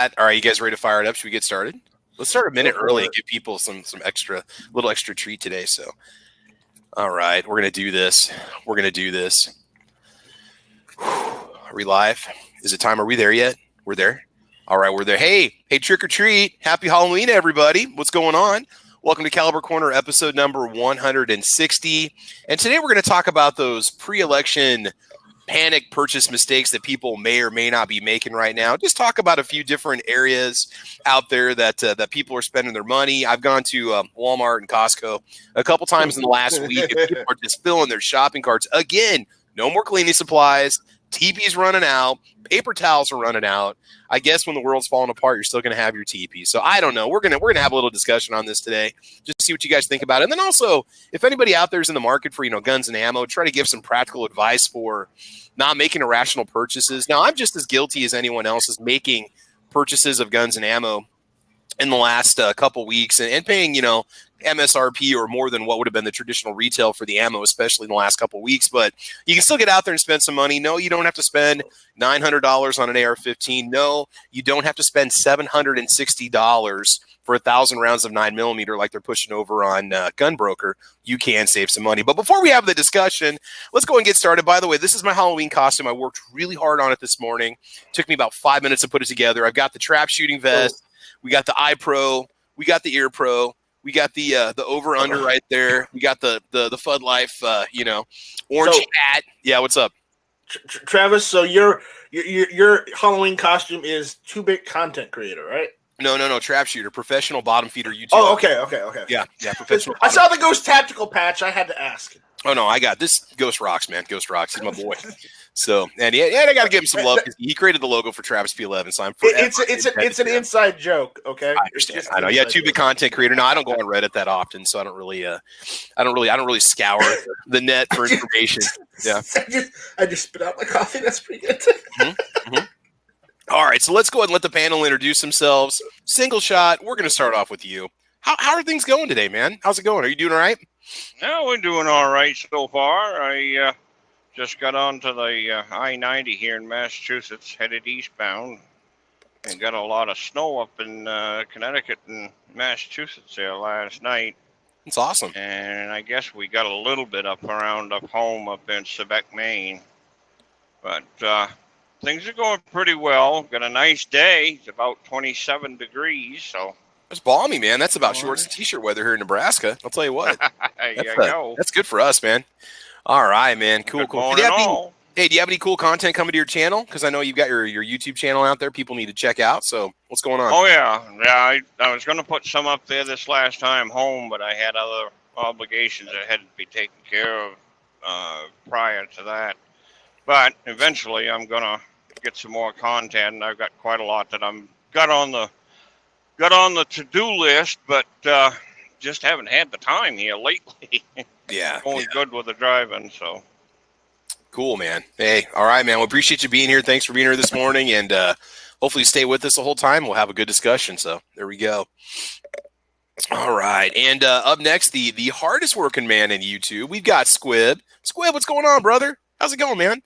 All right, you guys ready to fire it up? Should we get started? Let's start a minute early and give people some little extra treat today. So, all right, we're gonna do this. Are we live? Is it time? Are we there yet? We're there. All right, we're there. Hey, trick or treat! Happy Halloween, everybody! What's going on? Welcome to Caliber Corner, episode number 160. And today we're going to talk about those pre-election panic purchase mistakes that people may or may not be making right now. Just talk about a few different areas out there that people are spending their money. I've gone to Walmart and Costco a couple times in the last week, and people are just filling their shopping carts. Again, no more cleaning supplies. TP's running out. Paper towels are running out. I guess when the world's falling apart, you're still going to have your TP. So I don't know. We're gonna have a little discussion on this today, just to see what you guys think about it. And then also, if anybody out there is in the market for guns and ammo, try to give some practical advice for not making irrational purchases. Now, I'm just as guilty as anyone else is making purchases of guns and ammo in the last couple weeks and paying MSRP or more than what would have been the traditional retail for the ammo, especially in the last couple of weeks. But you can still get out there and spend some money. No, you don't have to spend $900 on an AR-15. No, you don't have to spend $760 for 1,000 rounds of 9mm like they're pushing over on Gunbroker. You can save some money. But before we have the discussion, let's go and get started. By the way, this is my Halloween costume. I worked really hard on it this morning. It took me about 5 minutes to put it together. I've got the trap shooting vest. We got the eye pro. We got the ear pro. We got the over under right there. We got the Fud Life, orange hat. Yeah, what's up, Travis? So your Halloween costume is 2-bit content creator, right? No, trap shooter, professional bottom feeder YouTuber. Oh, okay. Yeah, professional. I saw the Ghost Tactical patch. I had to ask. Oh no, I got this. Ghost rocks, man. Ghost rocks. He's my boy. So, and I got to give him some love because he created the logo for Travis P11. So it's an inside joke, okay? I understand. I know. Yeah, 2-bit content creator. No, I don't go on Reddit that often, so I don't really scour the net for information. Yeah. I just spit out my coffee. That's pretty good. Mm-hmm. All right, so let's go ahead and let the panel introduce themselves. Single shot. We're going to start off with you. How are things going today, man? How's it going? Are you doing all right? Yeah, we're doing all right so far. I just got onto the I-90 here in Massachusetts, headed eastbound, and got a lot of snow up in Connecticut and Massachusetts there last night. It's awesome. And I guess we got a little bit up home up in Quebec, Maine. But things are going pretty well. Got a nice day. It's about 27 degrees, so... It's balmy, man. That's about shorts and t-shirt weather here in Nebraska. I'll tell you what. That's good for us, man. All right, man. Cool. Do you have any cool content coming to your channel? Because I know you've got your YouTube channel out there. People need to check out. So what's going on? Oh, yeah. I was going to put some up there this last time home, but I had other obligations that had to be taken care of prior to that. But eventually I'm going to get some more content. And I've got quite a lot that I'm got on the to-do list, but just haven't had the time here lately. Yeah. Only good with the driving, so. Cool, man. Hey, all right, man. We appreciate you being here. Thanks for being here this morning, and hopefully stay with us the whole time. We'll have a good discussion, so there we go. All right, and up next, the hardest working man in YouTube, we've got Squib. Squib, what's going on, brother? How's it going, man?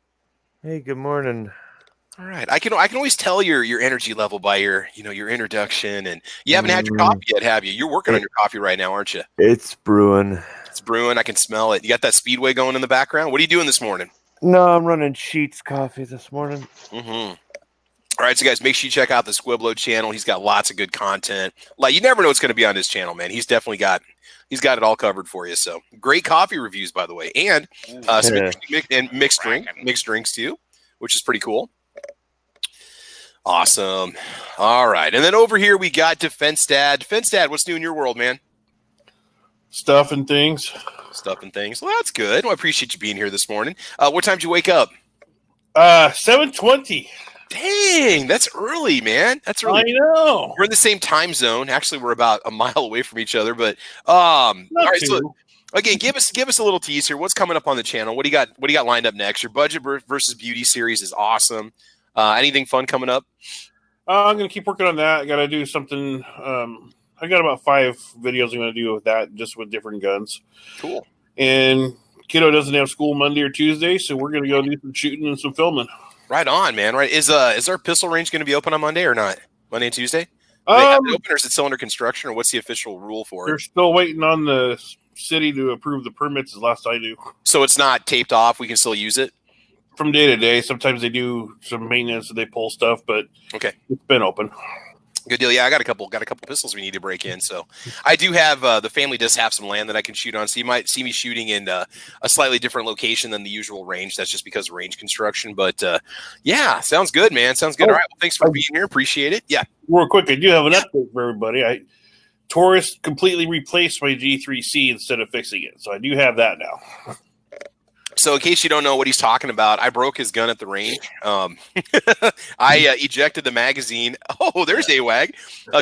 Hey, good morning. All right, I can always tell your energy level by your introduction, and you haven't had your coffee yet, have you? You're working on your coffee right now, aren't you? It's brewing. It's brewing. I can smell it. You got that Speedway going in the background. What are you doing this morning? No, I'm running Sheets coffee this morning. Mm-hmm. All right, so guys, make sure you check out the Squiblo channel. He's got lots of good content. Like, you never know what's going to be on his channel, man. He's got it all covered for you. So great coffee reviews, by the way, and some mixed drinks too, which is pretty cool. Awesome. All right. And then over here we got Defense Dad. Defense Dad, what's new in your world, man? Stuff and things. Well, that's good. Well, I appreciate you being here this morning. What time did you wake up? 7:20. Dang, that's early, man. That's early. I know. We're in the same time zone. Actually, we're about a mile away from each other. But all right. So again, give us a little tease here. What's coming up on the channel? What do you got lined up next? Your budget versus beauty series is awesome. Anything fun coming up? I'm going to keep working on that. I got to do something. I got about 5 videos I'm going to do with that, just with different guns. Cool. And kiddo doesn't have school Monday or Tuesday, so we're going to go do some shooting and some filming. Right on, man. Right. Is our pistol range going to be open on Monday or not? Monday and Tuesday? Do they have it open, or is it still under construction, or what's the official rule for They're it? still waiting on the city to approve the permits, as last I knew. So it's not taped off. We can still use it? From day to day, sometimes they do some maintenance and they pull stuff, but Okay. It's been open. Good deal. Yeah, I got a couple pistols we need to break in. So I do have the family does have some land that I can shoot on. So you might see me shooting in a slightly different location than the usual range. That's just because of range construction. But yeah, sounds good, man. Sounds good. All right. Well, thanks for being here. Appreciate it. Yeah. Real quick, I do have an update for everybody. Taurus completely replaced my G3C instead of fixing it. So I do have that now. So in case you don't know what he's talking about, I broke his gun at the range. I ejected the magazine. Oh, there's AWAG.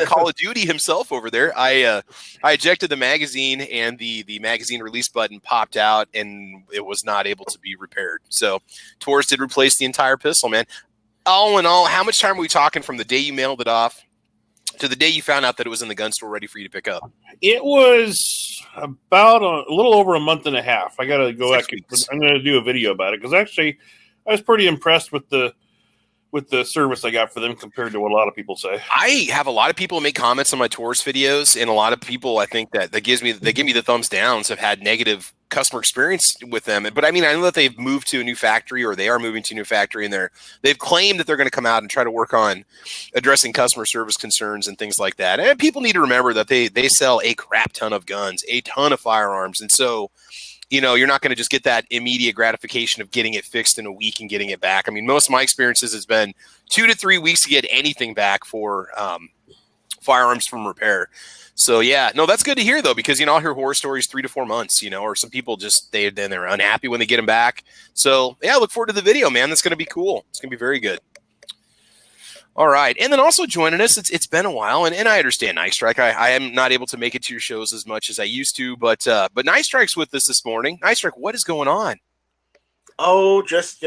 Call of Duty himself over there. I ejected the magazine, and the magazine release button popped out, and it was not able to be repaired. So Taurus did replace the entire pistol, man. All in all, how much time are we talking from the day you mailed it off to the day you found out that it was in the gun store ready for you to pick up? It was about a little over a month and a half. I got to go back. I'm going to do a video about it because actually I was pretty impressed with the service I got for them compared to what a lot of people say. I have a lot of people make comments on my Taurus videos, and a lot of people I think that give me the thumbs downs have had negative customer experience with them. But I mean, I know that they've moved to a new factory, or they are moving to a new factory, and they've claimed that they're going to come out and try to work on addressing customer service concerns and things like that. And people need to remember that they sell a crap ton of guns, a ton of firearms, and so you're not going to just get that immediate gratification of getting it fixed in a week and getting it back. I mean, most of my experiences has been 2 to 3 weeks to get anything back for firearms from repair. So yeah, no, that's good to hear though, because I'll hear horror stories 3 to 4 months, or some people just they're unhappy when they get them back. So yeah, I look forward to the video, man. That's going to be cool. It's going to be very good. All right. And then also joining us, it's been a while, and I understand Night Strike. I am not able to make it to your shows as much as I used to, but Night Strike's with us this morning. Night Strike, what is going on? Oh, just,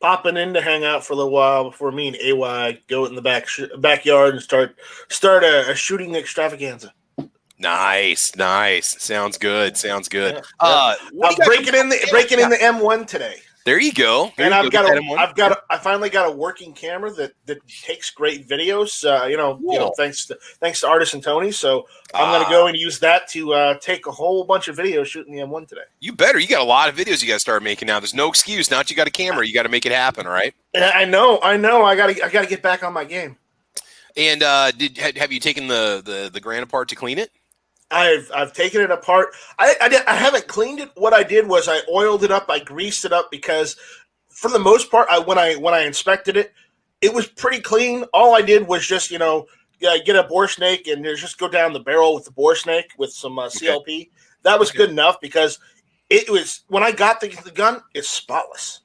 popping in to hang out for a little while before me and AY go in the backyard and start a shooting extravaganza. Nice. Sounds good. Yeah. Breaking in the M1 today. There you go. I finally got a working camera that takes great videos. Thanks to Artist and Tony. So I'm going to go and use that to take a whole bunch of videos shooting the M1 today. You better. You got a lot of videos you got to start making now. There's no excuse. Now that you got a camera, you got to make it happen. All right. I know. I got to get back on my game. And have you taken the Grand apart to clean it? I've taken it apart. I haven't cleaned it. What I did was I oiled it up. I greased it up because, for the most part, when I inspected it, it was pretty clean. All I did was just get a bore snake and just go down the barrel with the bore snake with some CLP. That was good enough because it was when I got the gun, it's spotless.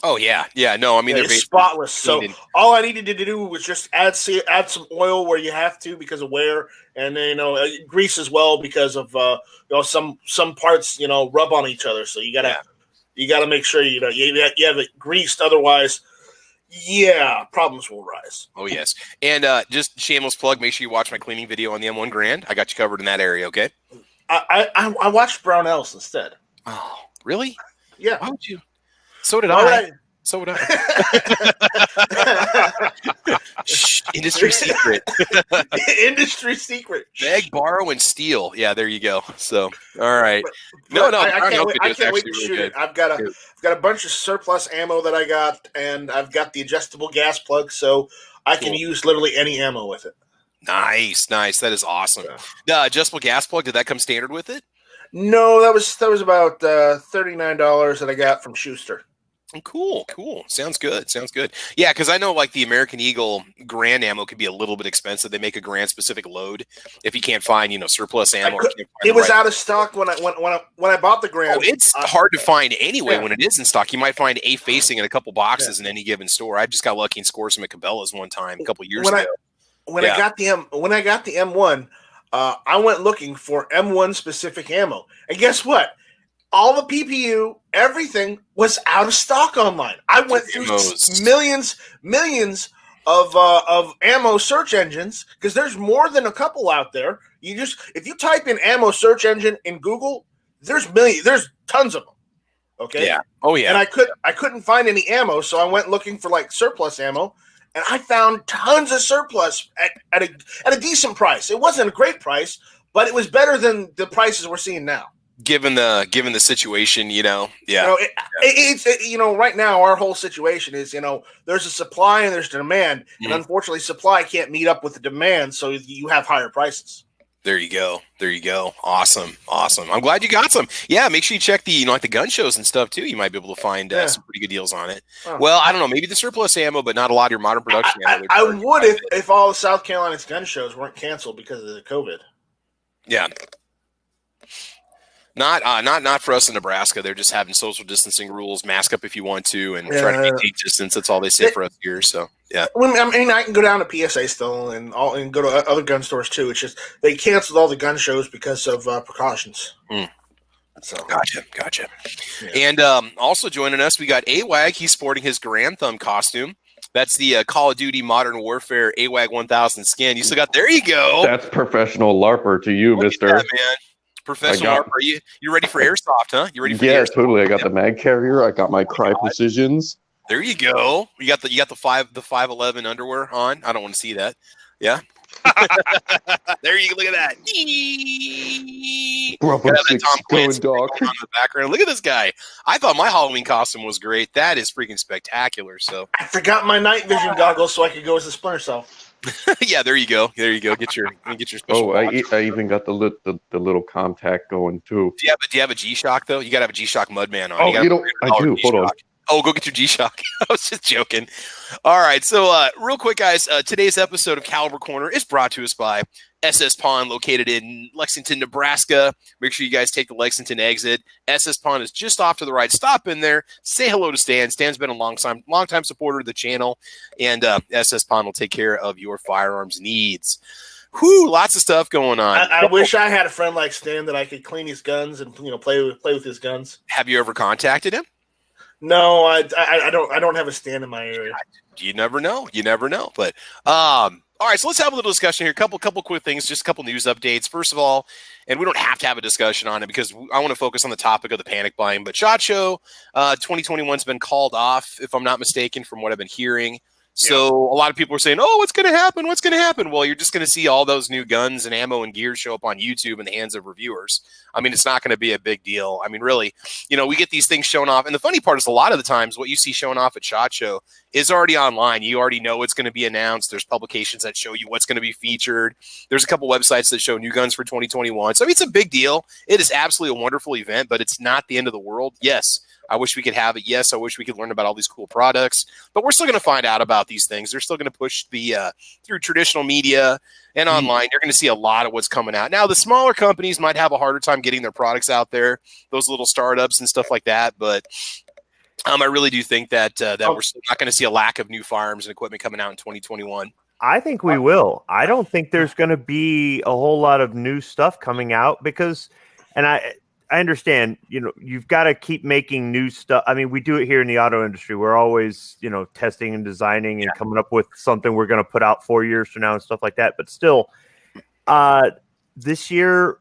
Oh yeah. No, I mean it's spotless. So all I needed to do was just add some oil where you have to because of wear, and then grease as well because of some parts rub on each other. So you gotta make sure you have it greased. Otherwise, problems will rise. Oh yes. And just shameless plug. Make sure you watch my cleaning video on the M1 Grand. I got you covered in that area. Okay. I watched Brownells instead. Oh really? Yeah. Why would you? So did I. Right. So would I. Shh, industry secret. Industry secret. Beg, borrow, and steal. Yeah, there you go. So, all right. I can't wait to shoot it. I've got a bunch of surplus ammo that I got, and I've got the adjustable gas plug, so I can use literally any ammo with it. Nice. That is awesome. The adjustable gas plug, did that come standard with it? No, that was about $39 that I got from Schuster. Cool. Sounds good. Yeah, because I know like the American Eagle Grand ammo could be a little bit expensive. They make a Grand specific load if you can't find surplus ammo. It was out of stock when I bought the Grand. Oh, it's hard to find anyway when it is in stock. You might find a facing in a couple boxes in any given store. I just got lucky and scored some at Cabela's one time a couple years ago. When I got the M1, I went looking for M1 specific ammo, and guess what? All the PPU, everything was out of stock online. I went through millions of ammo search engines because there's more than a couple out there. If you type in ammo search engine in Google, there's tons of them. Okay. Yeah. Oh yeah. And I couldn't find any ammo, so I went looking for like surplus ammo, and I found tons of surplus at a decent price. It wasn't a great price, but it was better than the prices we're seeing now. Given the situation, yeah. It's right now our whole situation is, there's a supply and there's a demand, and unfortunately supply can't meet up with the demand, so you have higher prices. There you go. Awesome. I'm glad you got some. Yeah, make sure you check the like the gun shows and stuff too. You might be able to find some pretty good deals on it. Oh. Well, I don't know, maybe the surplus ammo, but not a lot of your modern production ammo. I would if all of South Carolina's gun shows weren't canceled because of the COVID. Yeah. Not for us in Nebraska. They're just having social distancing rules, mask up if you want to, and try to maintain distance. That's all they say for us here. So yeah. I can go down to PSA still and go to other gun stores too. It's just they canceled all the gun shows because of precautions. So gotcha. Yeah. And also joining us, we got AWAG. He's sporting his Grand Thumb costume. That's the Call of Duty Modern Warfare AWAG 1000 skin. You still got there. You go. That's professional LARPer to you, Mister. Man. Professional LARPer. You ready for airsoft, huh? You ready for airsoft? Totally. I got the mag carrier. I got my Cry Precisions. There you go. You got the 511 underwear on. I don't want to see that. Yeah. There you go. Look at that. Bravo Six going dog on the background. Look at this guy. I thought my Halloween costume was great. That is freaking spectacular. So I forgot my night vision goggles so I could go as a Splinter Cell. Yeah, there you go. Get your special. I even got the little contact going too. Do you have a G-Shock though? You gotta have a G-Shock Mudman on. I do. G-Shock. Hold on. Oh, go get your G-Shock. I was just joking. All right, so real quick, guys. Today's episode of Caliber Corner is brought to us by SS Pond, located in Lexington, Nebraska. Make sure you guys take the Lexington exit. SS Pond is just off to the right. Stop in there. Say hello to Stan. Stan's been a long time supporter of the channel, and SS Pond will take care of your firearms needs. Whew, lots of stuff going on. I wish I had a friend like Stan that I could clean his guns and play with his guns. Have you ever contacted him? No, I don't have a Stan in my area. You never know. But all right, so let's have a little discussion here. Couple quick things, just a couple news updates. First of all, and we don't have to have a discussion on it because I want to focus on the topic of the panic buying. But SHOT Show 2021's been called off, if I'm not mistaken, from what I've been hearing. So a lot of people are saying, "Oh, what's going to happen? What's going to happen?" Well, you're just going to see all those new guns and ammo and gear show up on YouTube in the hands of reviewers. I mean, it's not going to be a big deal. I mean, really, we get these things shown off. And the funny part is a lot of the times what you see shown off at SHOT Show is already online. You already know what's going to be announced. There's publications that show you what's going to be featured. There's a couple websites that show new guns for 2021. So, I mean, it's a big deal. It is absolutely a wonderful event, but it's not the end of the world. Yes, I wish we could have it. Yes, I wish we could learn about all these cool products, but we're still going to find out about these things. They're still going to push through traditional media and online. You're going to see a lot of what's coming out. Now, the smaller companies might have a harder time getting their products out there, those little startups and stuff like that. But I really do think that we're still not going to see a lack of new firearms and equipment coming out in 2021. I think we will. I don't think there's going to be a whole lot of new stuff coming out because, and I understand, you've got to keep making new stuff. I mean, we do it here in the auto industry. We're always, testing and designing and coming up with something we're going to put out 4 years from now and stuff like that. But still, this year,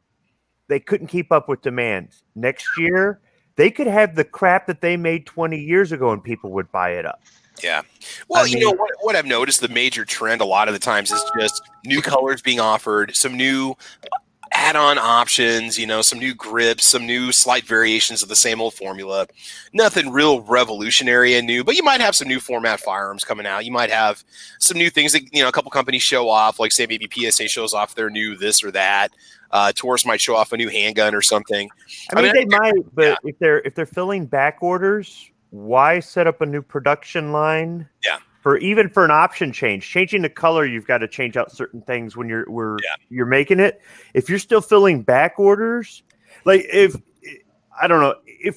they couldn't keep up with demand. Next year, they could have the crap that they made 20 years ago and people would buy it up. Yeah. Well, what I've noticed, the major trend a lot of the times is just new colors being offered, some new add-on options, some new grips, some new slight variations of the same old formula. Nothing real revolutionary and new, but you might have some new format firearms coming out. You might have some new things that, a couple companies show off, like say maybe PSA shows off their new this or that. Taurus might show off a new handgun or something. I mean, they might, but if they're filling back orders, why set up a new production line? Yeah. Even for an option changing the color, you've got to change out certain things when you're making it. If you're still filling back orders, like if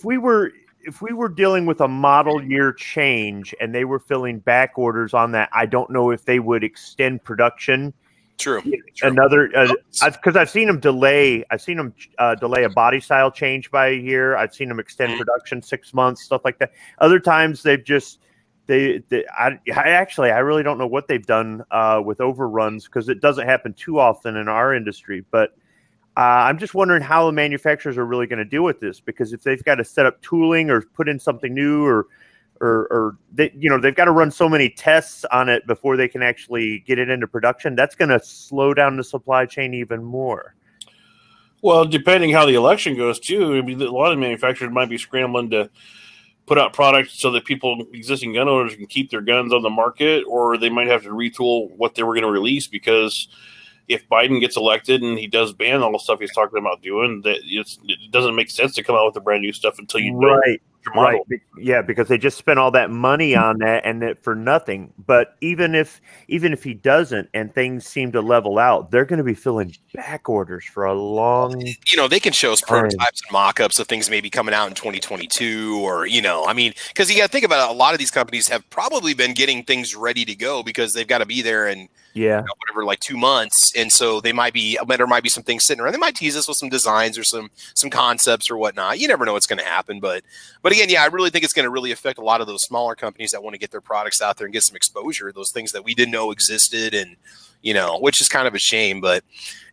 we were dealing with a model year change and they were filling back orders on that, I don't know if they would extend production. True. Because I've seen them delay. I've seen them delay a body style change by a year. I've seen them extend production 6 months, stuff like that. Other times they've just. I really don't know what they've done with overruns because it doesn't happen too often in our industry. But I'm just wondering how the manufacturers are really going to deal with this, because if they've got to set up tooling or put in something new or they, they've got to run so many tests on it before they can actually get it into production. That's going to slow down the supply chain even more. Well, depending how the election goes, too, I mean, a lot of manufacturers might be scrambling to put out products so that existing gun owners can keep their guns on the market, or they might have to retool what they were going to release, because if Biden gets elected and he does ban all the stuff he's talking about doing, that it doesn't make sense to come out with the brand new stuff until you know your model. Right. Yeah, because they just spent all that money on that and it for nothing. But even if he doesn't and things seem to level out, they're going to be filling back orders for a long they can show us prototypes and mock-ups of things maybe coming out in 2022, or because you got to think about it, a lot of these companies have probably been getting things ready to go because they've got to be there in whatever, like 2 months, and so there might be some things sitting around. They might tease us with some designs or some concepts or whatnot. You never know what's going to happen, but again, I really think it's going to really affect a lot of those smaller companies that want to get their products out there and get some exposure, those things that we didn't know existed, and which is kind of a shame.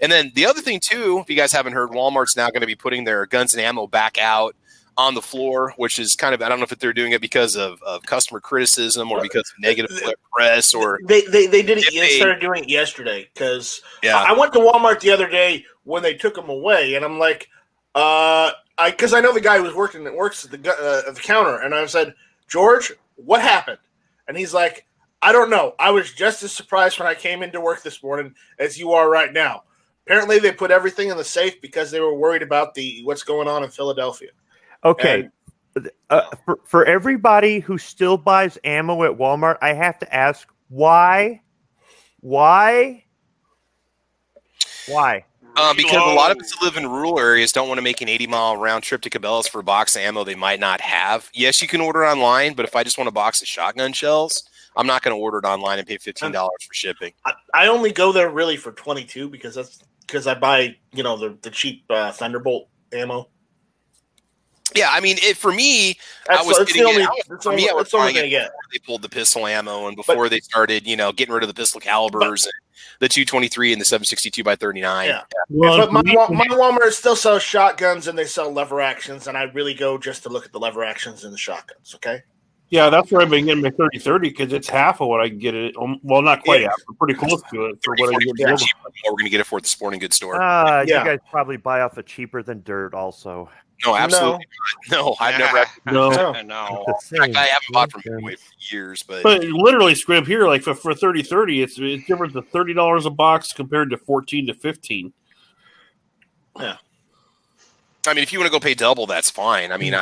And then the other thing too, if you guys haven't heard, Walmart's now going to be putting their guns and ammo back out on the floor, which is kind of, I don't know if they're doing it because of customer criticism or because of negative press, or they did it. They started doing it yesterday because I went to Walmart the other day when they took them away, and I'm like, because I know the guy who works at the counter, and I said, George, what happened? And he's like, I don't know. I was just as surprised when I came into work this morning as you are right now. Apparently, they put everything in the safe because they were worried about what's going on in Philadelphia. Okay. For everybody who still buys ammo at Walmart, I have to ask, why? Because a lot of us who live in rural areas don't want to make an 80-mile round trip to Cabela's for a box of ammo they might not have. Yes, you can order online, but if I just want a box of shotgun shells, I'm not going to order it online and pay $15 for shipping. I only go there really for 22 because I buy the cheap Thunderbolt ammo. Yeah, I mean, for me, I was buying it before they pulled the pistol ammo and before they started, getting rid of the pistol calibers and the 223 and the 7.62 by 39. Yeah. But my Walmart still sells shotguns and they sell lever actions, and I really go just to look at the lever actions and the shotguns. Okay. Yeah, that's where I've been getting my 30-30 because it's half of what I can get it. Well, not quite half, but pretty close to it for what I get. We're going to get it for at the sporting goods store. You guys probably buy off of cheaper than dirt, also. No, absolutely not. No, I've never. No. In fact, I haven't bought from Midway for years, but literally, Scrib here, like for 30-30, it's different to $30 a box compared to $14 to $15. Yeah. I mean, if you want to go pay double, that's fine. I mean,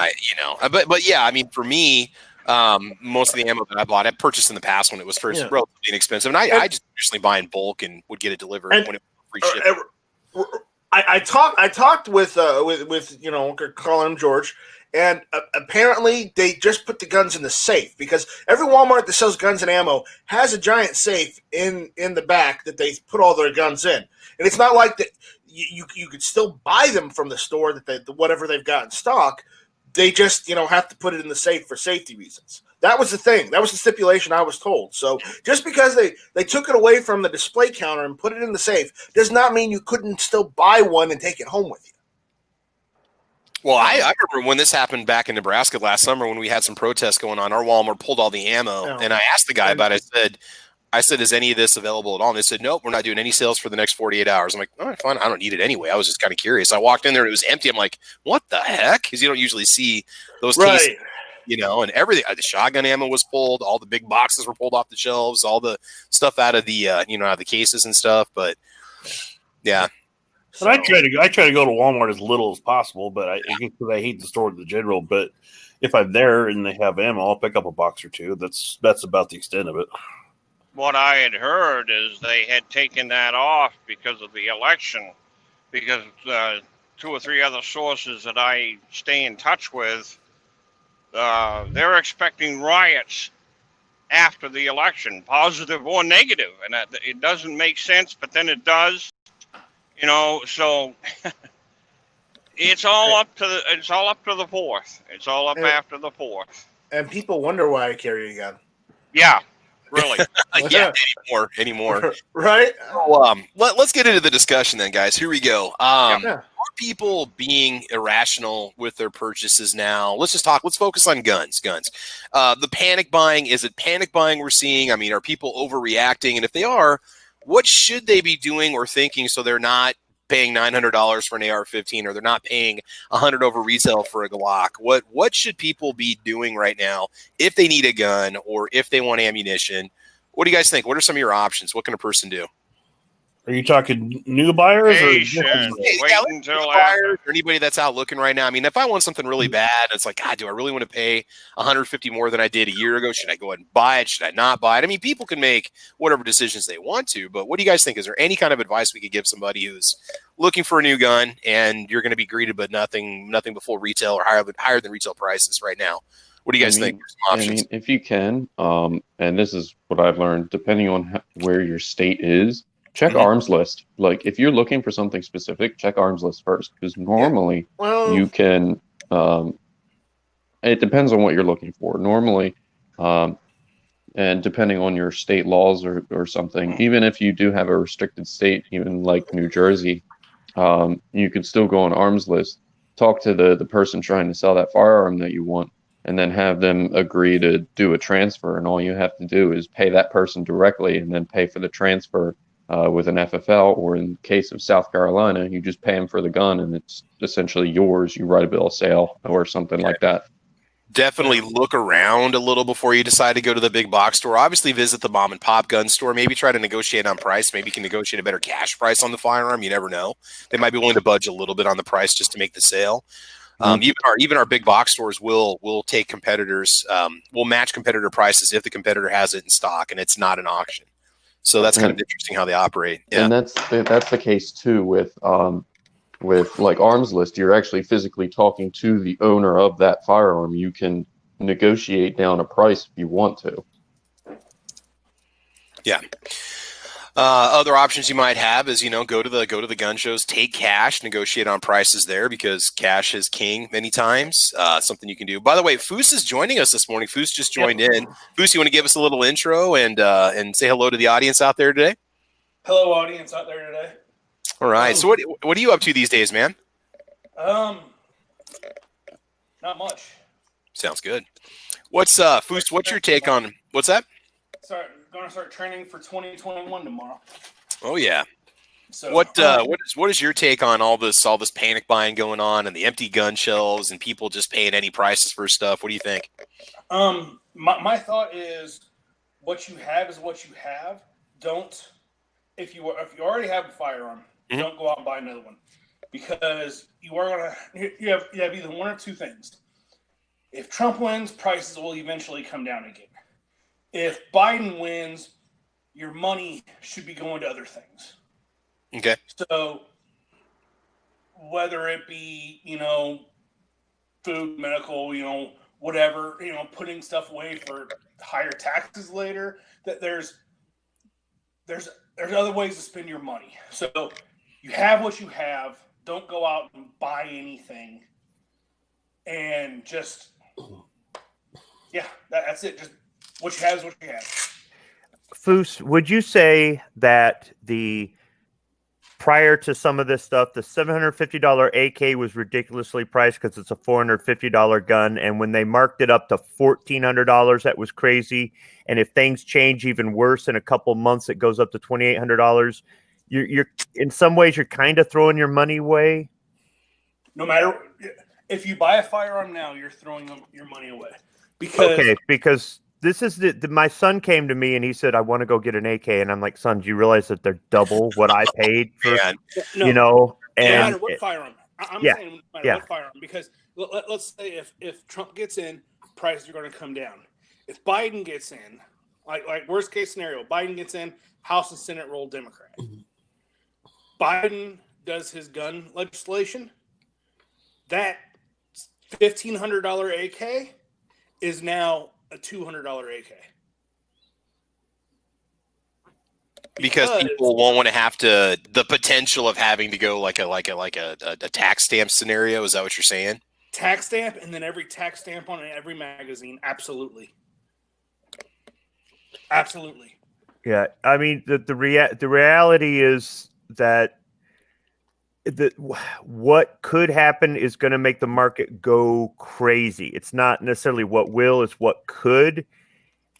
but yeah, I mean, for me, most of the ammo that I bought, I purchased in the past when it was first relatively inexpensive, and I just usually buy in bulk and would get it delivered when it was free shipping. I talked with calling him George, and apparently they just put the guns in the safe because every Walmart that sells guns and ammo has a giant safe in the back that they put all their guns in, and it's not like that. You could still buy them from the store whatever they've got in stock. They just have to put it in the safe for safety reasons. That was the thing. That was the stipulation I was told. So just because they took it away from the display counter and put it in the safe does not mean you couldn't still buy one and take it home with you. Well, I remember when this happened back in Nebraska last summer when we had some protests going on. Our Walmart pulled all the ammo, and I asked the guy about it. I said, is any of this available at all? And they said, nope, we're not doing any sales for the next 48 hours. I'm like, all right, fine. I don't need it anyway. I was just kind of curious. I walked in there. It was empty. I'm like, what the heck? Because you don't usually see those cases, and everything. The shotgun ammo was pulled. All the big boxes were pulled off the shelves. All the stuff out of the, out of the cases and stuff. But, yeah. So, I try to go to Walmart as little as possible, but because I hate the store in the general. But if I'm there and they have ammo, I'll pick up a box or two. That's about the extent of it. What I had heard is they had taken that off because of the election, because 2 or 3 other sources that I stay in touch with, they're expecting riots after the election, positive or negative, and it doesn't make sense, but then it does, So it's all up to the 4th. It's all up after the 4th. And people wonder why I carry a gun. Yeah. Really. Yeah, anymore. Right? Well, let's get into the discussion then, guys. Here we go. Yeah. Are people being irrational with their purchases now? Let's focus on guns. The panic buying, is it panic buying we're seeing? I mean, are people overreacting? And if they are, what should they be doing or thinking so they're not paying $900 for an AR-15, or they're not paying $100 over retail for a Glock? What should people be doing right now if they need a gun or if they want ammunition? What do you guys think? What are some of your options? What can a person do? Are you talking new buyers or Patient. Wait until buyers or anybody that's out looking right now? I mean, if I want something really bad, it's like, God, do I really want to pay $150 more than I did a year ago? Should I go ahead and buy it? Should I not buy it? I mean, people can make whatever decisions they want to, but what do you guys think? Is there any kind of advice we could give somebody who's looking for a new gun and you're going to be greeted but nothing before retail or higher than retail prices right now? What do you guys think? I mean, if you can, and this is what I've learned, depending on where your state is, check arms list. Like, if you're looking for something specific, check arms list first, because normally you can. It depends on what you're looking for. Normally, and depending on your state laws or something, even if you do have a restricted state, even like New Jersey, you could still go on arms list, talk to the person trying to sell that firearm that you want, and then have them agree to do a transfer. And all you have to do is pay that person directly and then pay for the transfer with an FFL, or in case of South Carolina, you just pay them for the gun and it's essentially yours. You write a bill of sale or something like that. Definitely look around a little before you decide to go to the big box store. Obviously, visit the mom and pop gun store. Maybe try to negotiate on price. Maybe you can negotiate a better cash price on the firearm. You never know. They might be willing to budge a little bit on the price just to make the sale. Even our big box stores will take competitors, will match competitor prices if the competitor has it in stock and it's not an auction. So that's kind of interesting how they operate. Yeah. And that's the case too with like arms list. You're actually physically talking to the owner of that firearm. You can negotiate down a price if you want to. Yeah. Other options you might have is, go to the gun shows, take cash, negotiate on prices there, because cash is king many times. Something you can do. By the way, Foos is joining us this morning. Foos just joined in. Foos, you want to give us a little intro and say hello to the audience out there today? Hello, audience out there today. All right. So what are you up to these days, man? Not much. Sounds good. What's Foos? What's your take on what's that? Going to start training for 2021 tomorrow. Oh yeah. So what is your take on all this panic buying going on and the empty gun shelves and people just paying any prices for stuff? What do you think? My thought is, what you have is what you have. If you already have a firearm, don't go out and buy another one, because you have either one or two things. If Trump wins, prices will eventually come down again. If Biden wins, your money should be going to other things. Okay. So whether it be, food, medical, whatever, putting stuff away for higher taxes later, that there's other ways to spend your money. So you have what you have. Don't go out and buy anything. And just, that's it. Just what you have is what you have. Foos, would you say that prior to some of this stuff, the $750 AK was ridiculously priced because it's a $450 gun, and when they marked it up to $1,400, that was crazy. And if things change even worse in a couple months, it goes up to $2,800. You're in some ways you're kind of throwing your money away. No matter if you buy a firearm now, you're throwing your money away because this is my son came to me and he said, I want to go get an AK. And I'm like, son, do you realize that they're double what I paid for, no no matter what firearm. I'm saying no matter what firearm, because let's say if Trump gets in, prices are going to come down. If Biden gets in, like worst case scenario, Biden gets in, House and Senate roll Democrat. Biden does his gun legislation. That $1,500 AK is now a $200 AK. Because people won't want to have the potential of having to go like a tax stamp scenario. Is that what you're saying? Tax stamp, and then every tax stamp on every magazine. Absolutely. Absolutely. Yeah, I mean the reality is that what could happen is going to make the market go crazy. It's not necessarily what will, it's what could.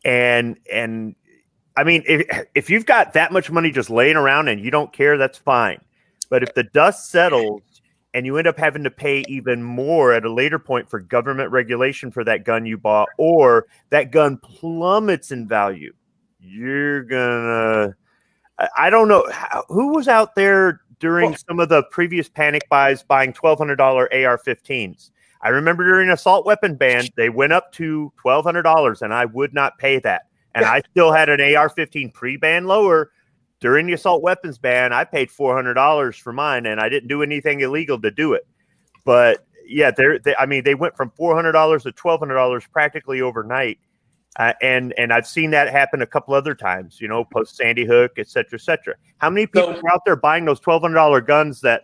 And I mean, if you've got that much money just laying around and you don't care, that's fine. But if the dust settles and you end up having to pay even more at a later point for government regulation for that gun you bought, or that gun plummets in value, you're gonna. I don't know who was out there during some of the previous panic buys buying $1,200 AR-15s. I remember during assault weapon ban, they went up to $1,200, and I would not pay that. And I still had an AR-15 pre-ban lower during the assault weapons ban. I paid $400 for mine, and I didn't do anything illegal to do it. But yeah, they went from $400 to $1,200 practically overnight. And I've seen that happen a couple other times, post Sandy Hook, et cetera, et cetera. How many people were out there buying those $1,200 guns that,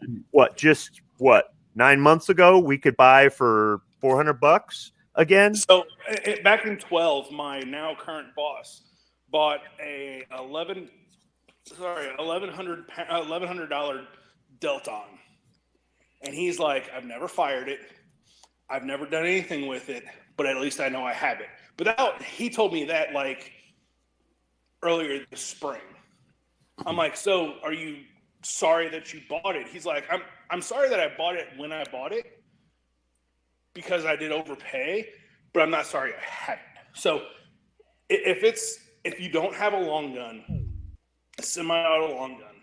9 months ago we could buy for $400 again? So back in 12, my now current boss bought a $1,100 Delton, and he's like, I've never fired it, I've never done anything with it, but at least I know I have it. But he told me that like earlier this spring. I'm like, so are you sorry that you bought it? He's like, I'm sorry that I bought it when I bought it because I did overpay, but I'm not sorry I had it. So if you don't have a long gun, a semi-auto long gun,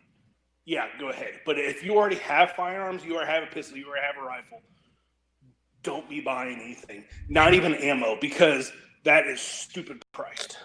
yeah, go ahead. But if you already have firearms, you already have a pistol, you already have a rifle, don't be buying anything, not even ammo, because that is stupid priced.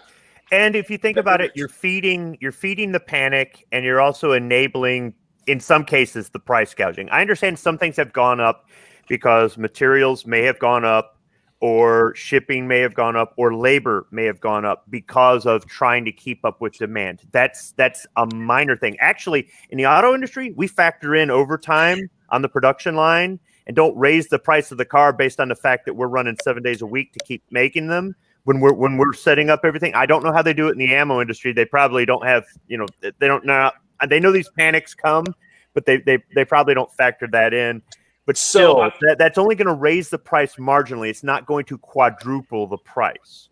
And if you think about it, you're feeding the panic, and you're also enabling, in some cases, the price gouging. I understand some things have gone up because materials may have gone up, or shipping may have gone up, or labor may have gone up because of trying to keep up with demand. That's a minor thing. Actually, in the auto industry, we factor in overtime on the production line and don't raise the price of the car based on the fact that we're running 7 days a week to keep making them. When we're setting up everything, I don't know how they do it in the ammo industry. They probably don't have, they don't know. They know these panics come, but they probably don't factor that in. But still, that's only going to raise the price marginally. It's not going to quadruple the price.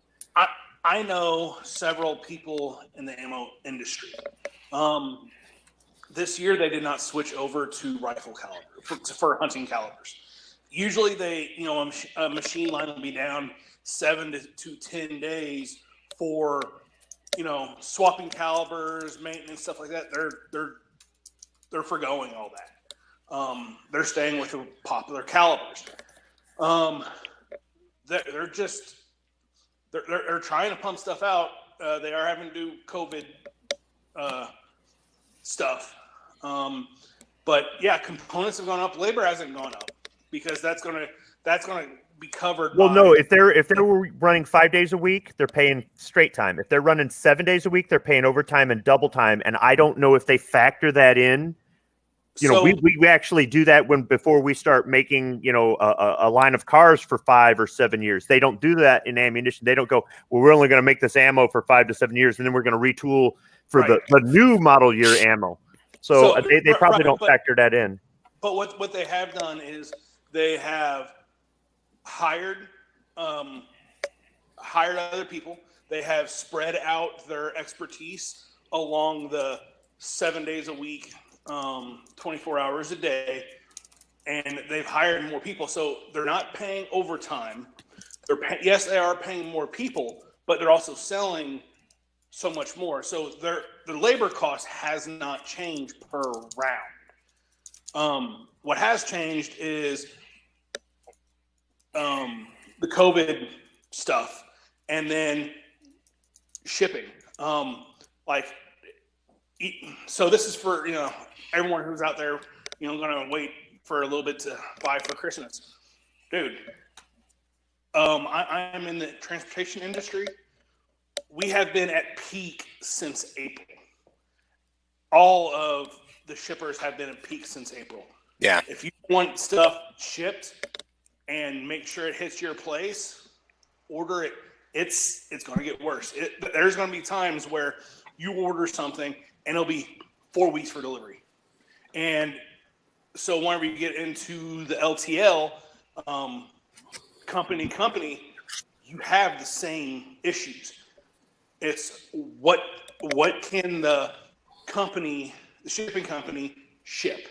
I know several people in the ammo industry. This year, they did not switch over to rifle caliber for hunting calibers. Usually, a machine line will be down 7 to 10 days for, swapping calibers, maintenance, stuff like that. They're forgoing all that. They're staying with the popular calibers. They're trying to pump stuff out. They are having to do COVID stuff. But yeah, components have gone up. Labor hasn't gone up because that's gonna be covered. Well, no, if they were running 5 days a week, they're paying straight time. If they're running 7 days a week, they're paying overtime and double time. And I don't know if they factor that in. We actually do that before we start making, a line of cars for 5 or 7 years. They don't do that in ammunition. They don't go, well, we're only going to make this ammo for 5 to 7 years, and then we're going to retool for the new model year ammo. So they probably don't factor that in. But what they have done is they have hired other people. They have spread out their expertise along the 7 days a week, 24 hours a day, and they've hired more people. So they're not paying overtime. Yes, they are paying more people, but they're also selling so much more. So their labor cost has not changed per round. What has changed is the COVID stuff, and then shipping. So this is for everyone who's out there, going to wait for a little bit to buy for Christmas, dude. I'm in the transportation industry. We have been at peak since April. All of the shippers have been at peak since April. Yeah. If you want stuff shipped and make sure it hits your place, order it it's going to get worse. There's going to be times where you order something and it'll be 4 weeks for delivery. And so whenever you get into the LTL company, you have the same issues. It's what can the shipping company ship?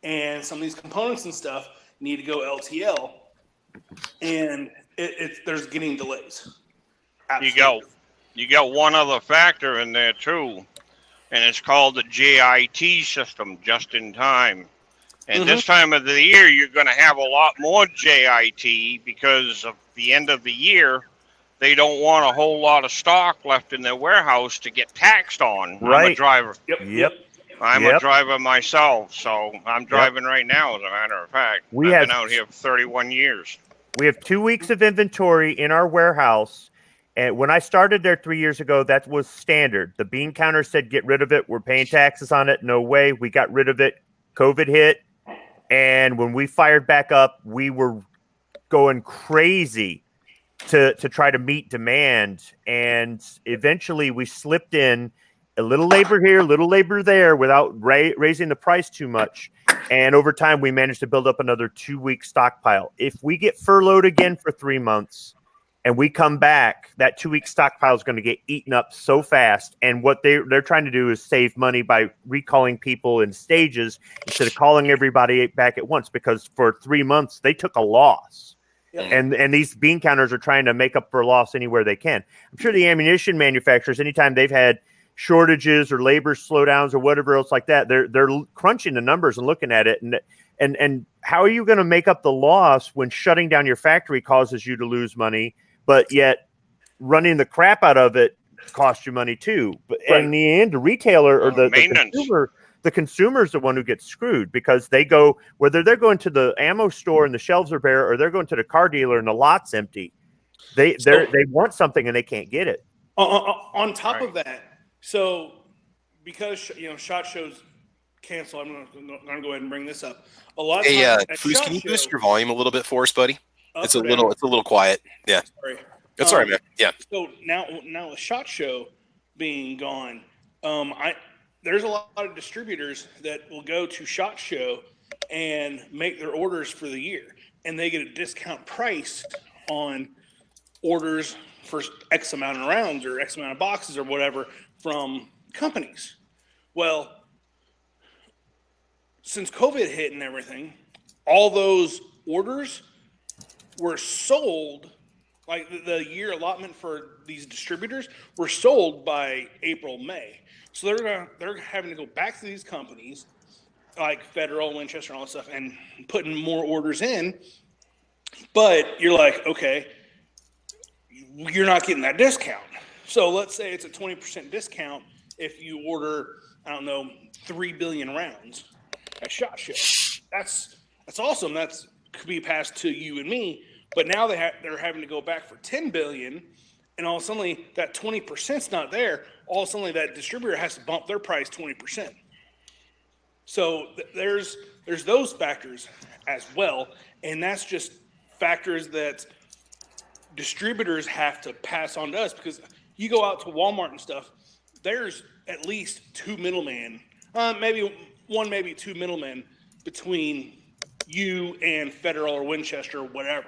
And some of these components and stuff need to go LTL, and there's getting delays. Absolutely. You got one other factor in there too, and it's called the JIT system, just in time. And this time of the year, you're going to have a lot more JIT because of the end of the year. They don't want a whole lot of stock left in their warehouse to get taxed on. Right. I'm a driver. Yep. I'm a driver myself, so I'm driving right now, as a matter of fact. I've been out here for 31 years. We have 2 weeks of inventory in our warehouse. And when I started there 3 years ago, that was standard. The bean counter said, get rid of it. We're paying taxes on it. No way. We got rid of it. COVID hit. And when we fired back up, we were going crazy to try to meet demand. And eventually we slipped in a little labor here, a little labor there without raising the price too much. And over time, we managed to build up another 2 week stockpile. If we get furloughed again for 3 months and we come back, that 2 week stockpile is going to get eaten up so fast. And what they're trying to do is save money by recalling people in stages instead of calling everybody back at once, because for 3 months, they took a loss. And these bean counters are trying to make up for loss anywhere they can. I'm sure the ammunition manufacturers, anytime they've had shortages or labor slowdowns or whatever else like that, they're crunching the numbers and looking at it. And how are you going to make up the loss when shutting down your factory causes you to lose money, but yet running the crap out of it costs you money too? But in the end, the retailer or the consumer is the one who gets screwed, because they go, whether they're going to the ammo store and the shelves are bare, or they're going to the car dealer and the lot's empty. They want something and they can't get it. On top of that, so because SHOT Shows cancel, I'm going to go ahead and bring this up. A lot of times, Foos, can you boost your volume a little bit for us, buddy? It's a little quiet. Yeah, sorry. That's all right, man. Yeah. So now the SHOT Show being gone, there's a lot of distributors that will go to SHOT Show and make their orders for the year, and they get a discount price on orders for X amount of rounds or X amount of boxes or whatever from companies. Well, since COVID hit and everything, all those orders were sold, like the year allotment for these distributors were sold by April, May. So they're having to go back to these companies like Federal, Winchester, and all that stuff, and putting more orders in. But you're like, okay, you're not getting that discount. So let's say it's a 20% discount if you order, 3 billion rounds at SHOT Show. That's awesome. That's could be passed to you and me. But now they're having to go back for 10 billion, and all of a sudden that 20%'s not there. All of a sudden that distributor has to bump their price 20%. So there's those factors as well, and that's just factors that distributors have to pass on to us, because you go out to Walmart and stuff, there's at least two middlemen, maybe two middlemen between you and Federal or Winchester or whatever.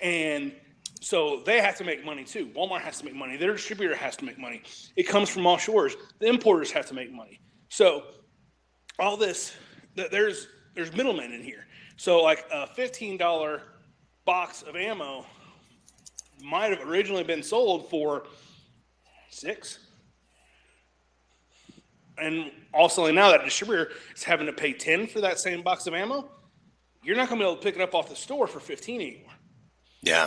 And so they have to make money too. Walmart has to make money. Their distributor has to make money. It comes from offshores. The importers have to make money. So all this, there's middlemen in here. So like a $15 box of ammo might have originally been sold for $6. And also now that distributor is having to pay $10 for that same box of ammo, you're not going to be able to pick it up off the store for $15 anymore. Yeah.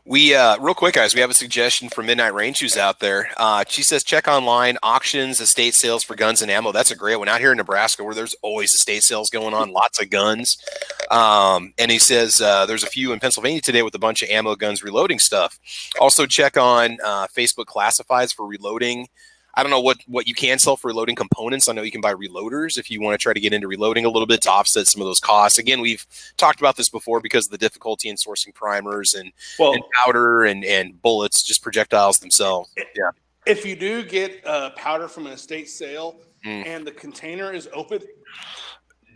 We real quick, guys, we have a suggestion from Midnight Range who's out there. She says, check online, auctions, estate sales for guns and ammo. That's a great one. Out here in Nebraska, where there's always estate sales going on, lots of guns. And he says there's a few in Pennsylvania today with a bunch of ammo, guns, reloading stuff. Also check on Facebook classifieds for reloading. I don't know what you can sell for reloading components. I know you can buy reloaders if you want to try to get into reloading a little bit to offset some of those costs. Again, we've talked about this before because of the difficulty in sourcing primers and powder and bullets, just projectiles themselves. Yeah. If you do get powder from an estate sale and the container is open,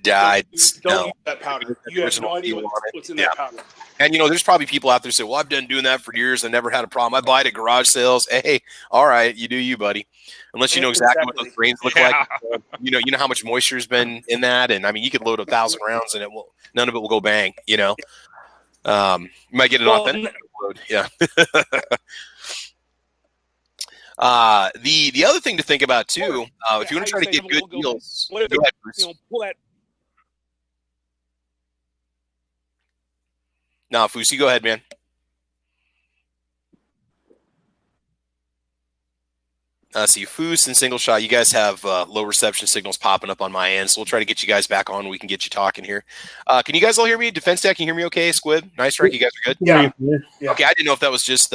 don't use that powder. You have no idea what's in that powder. And, there's probably people out there say, well, I've been doing that for years. I never had a problem. I buy it at garage sales. Hey, all right, you do you, buddy. Unless you know exactly what those grains look like. You know how much moisture's been in that. And, I mean, you could load 1,000 rounds and none of it will go bang, You might get an authentic load. Yeah. The other thing to think about, too, if you want to try to get good deals, go ahead, Bruce. Pull that. No, Fusi, go ahead, man. See, Foos and Single Shot, you guys have low reception signals popping up on my end, so we'll try to get you guys back on. We can get you talking here. Can you guys all hear me? Defense Tech, can you hear me okay? Squid, Nice Strike, you guys are good? Yeah. Okay, I didn't know if that was just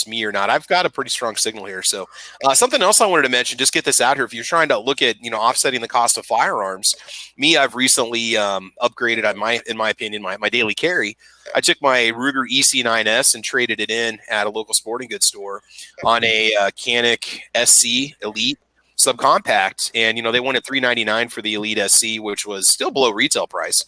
me or not. I've got a pretty strong signal here. So something else I wanted to mention, just get this out here. If you're trying to look at, offsetting the cost of firearms, I've recently upgraded, in my opinion, my daily carry. I took my Ruger EC9S and traded it in at a local sporting goods store on a Canic SC Elite subcompact, and they went at $399 for the Elite SC, which was still below retail price,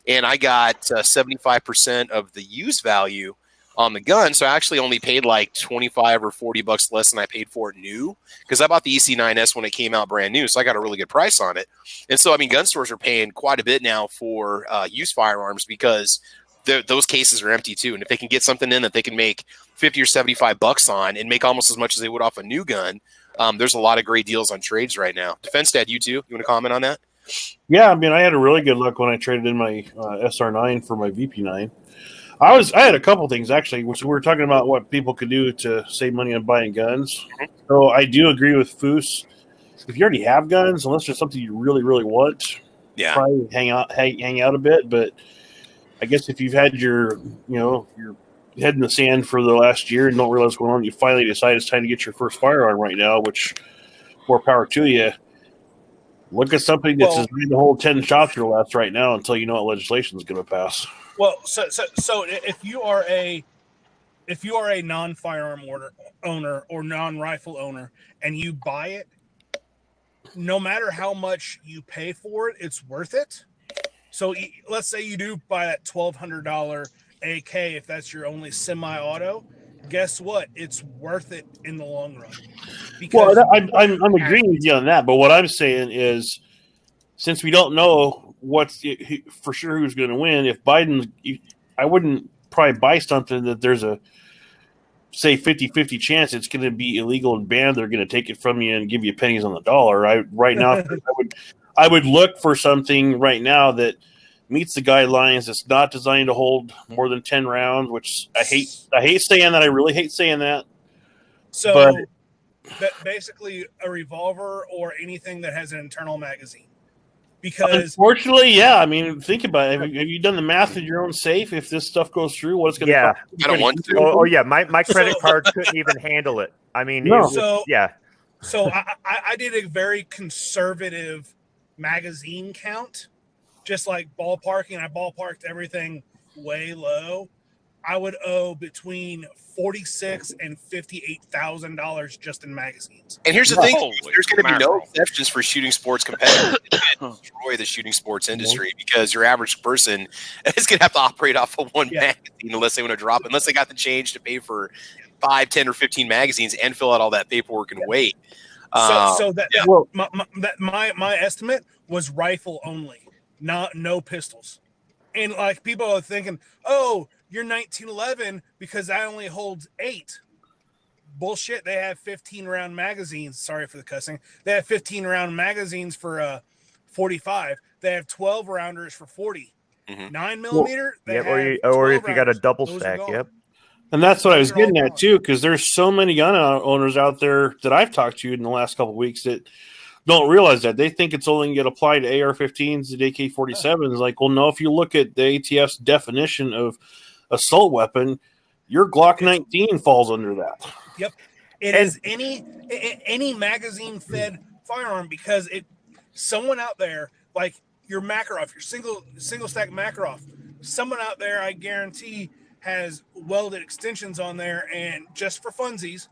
and I got 75% of the use value on the gun. So I actually only paid like $25 or $40 less than I paid for it new, because I bought the EC9S when it came out brand new, so I got a really good price on it. And so gun stores are paying quite a bit now for used firearms because those cases are empty too. And if they can get something in that they can make $50 or $75 on and make almost as much as they would off a new gun, there's a lot of great deals on trades right now. Defense Dad, you too? You want to comment on that? Yeah, I had a really good luck when I traded in my SR9 for my VP9. I had a couple things actually, which we were talking about what people could do to save money on buying guns. So I do agree with Foos. If you already have guns, unless there's something you really, really want, probably hang out a bit. But I guess if you've had your head in the sand for the last year and don't realize what's going on, you finally decide it's time to get your first firearm right now, which more power to you. Look at something that's designed to hold 10 shots your last right now until you know what legislation is going to pass. Well, so if you are a non-firearm owner or non-rifle owner and you buy it, no matter how much you pay for it, it's worth it. So let's say you do buy that $1,200 AK if that's your only semi-auto. Guess what? It's worth it in the long run. Because I'm agreeing with you on that, but what I'm saying is, since we don't know for sure who's going to win, if Biden, I wouldn't probably buy something that there's a, say, 50-50 chance it's going to be illegal and banned. They're going to take it from you and give you pennies on the dollar. Right now, I would look for something right now that meets the guidelines. It's not designed to hold more than 10 rounds, which I hate saying that. I really hate saying that. So basically a revolver or anything that has an internal magazine. Because unfortunately, yeah. Think about it. Have you done the math in your own safe? If this stuff goes through, what's going to cost? I don't want to. Oh yeah, my credit card couldn't even handle it. So I did a very conservative magazine count, just like ballparking. I ballparked everything way low. I would owe between $46,000 and $58,000 just in magazines. And here's the thing: there's going to be no exceptions for shooting sports competitors. It's going to destroy the shooting sports industry because your average person is going to have to operate off of one magazine unless they want to drop, unless they got the change to pay for 5, 10, or 15 magazines and fill out all that paperwork and wait. My estimate was rifle only, no pistols. And like people are thinking, oh, you're 1911 because that only holds 8. Bullshit. They have 15-round magazines. Sorry for the cussing. They have 15-round magazines for 45. They have 12-rounders for 40. 9mm. Or if you got a double stack. Yep. And that's what I was getting at too, because there's so many gun owners out there that I've talked to in the last couple of weeks that don't realize that. They think it's only going to apply to AR-15s and AK-47s. Like, well, no, if you look at the ATF's definition of assault weapon, your Glock 19 falls under that. Yep. It is any magazine fed firearm, because someone out there, like your Makarov, your single stack Makarov, someone out there, I guarantee, has welded extensions on there and just for funsies,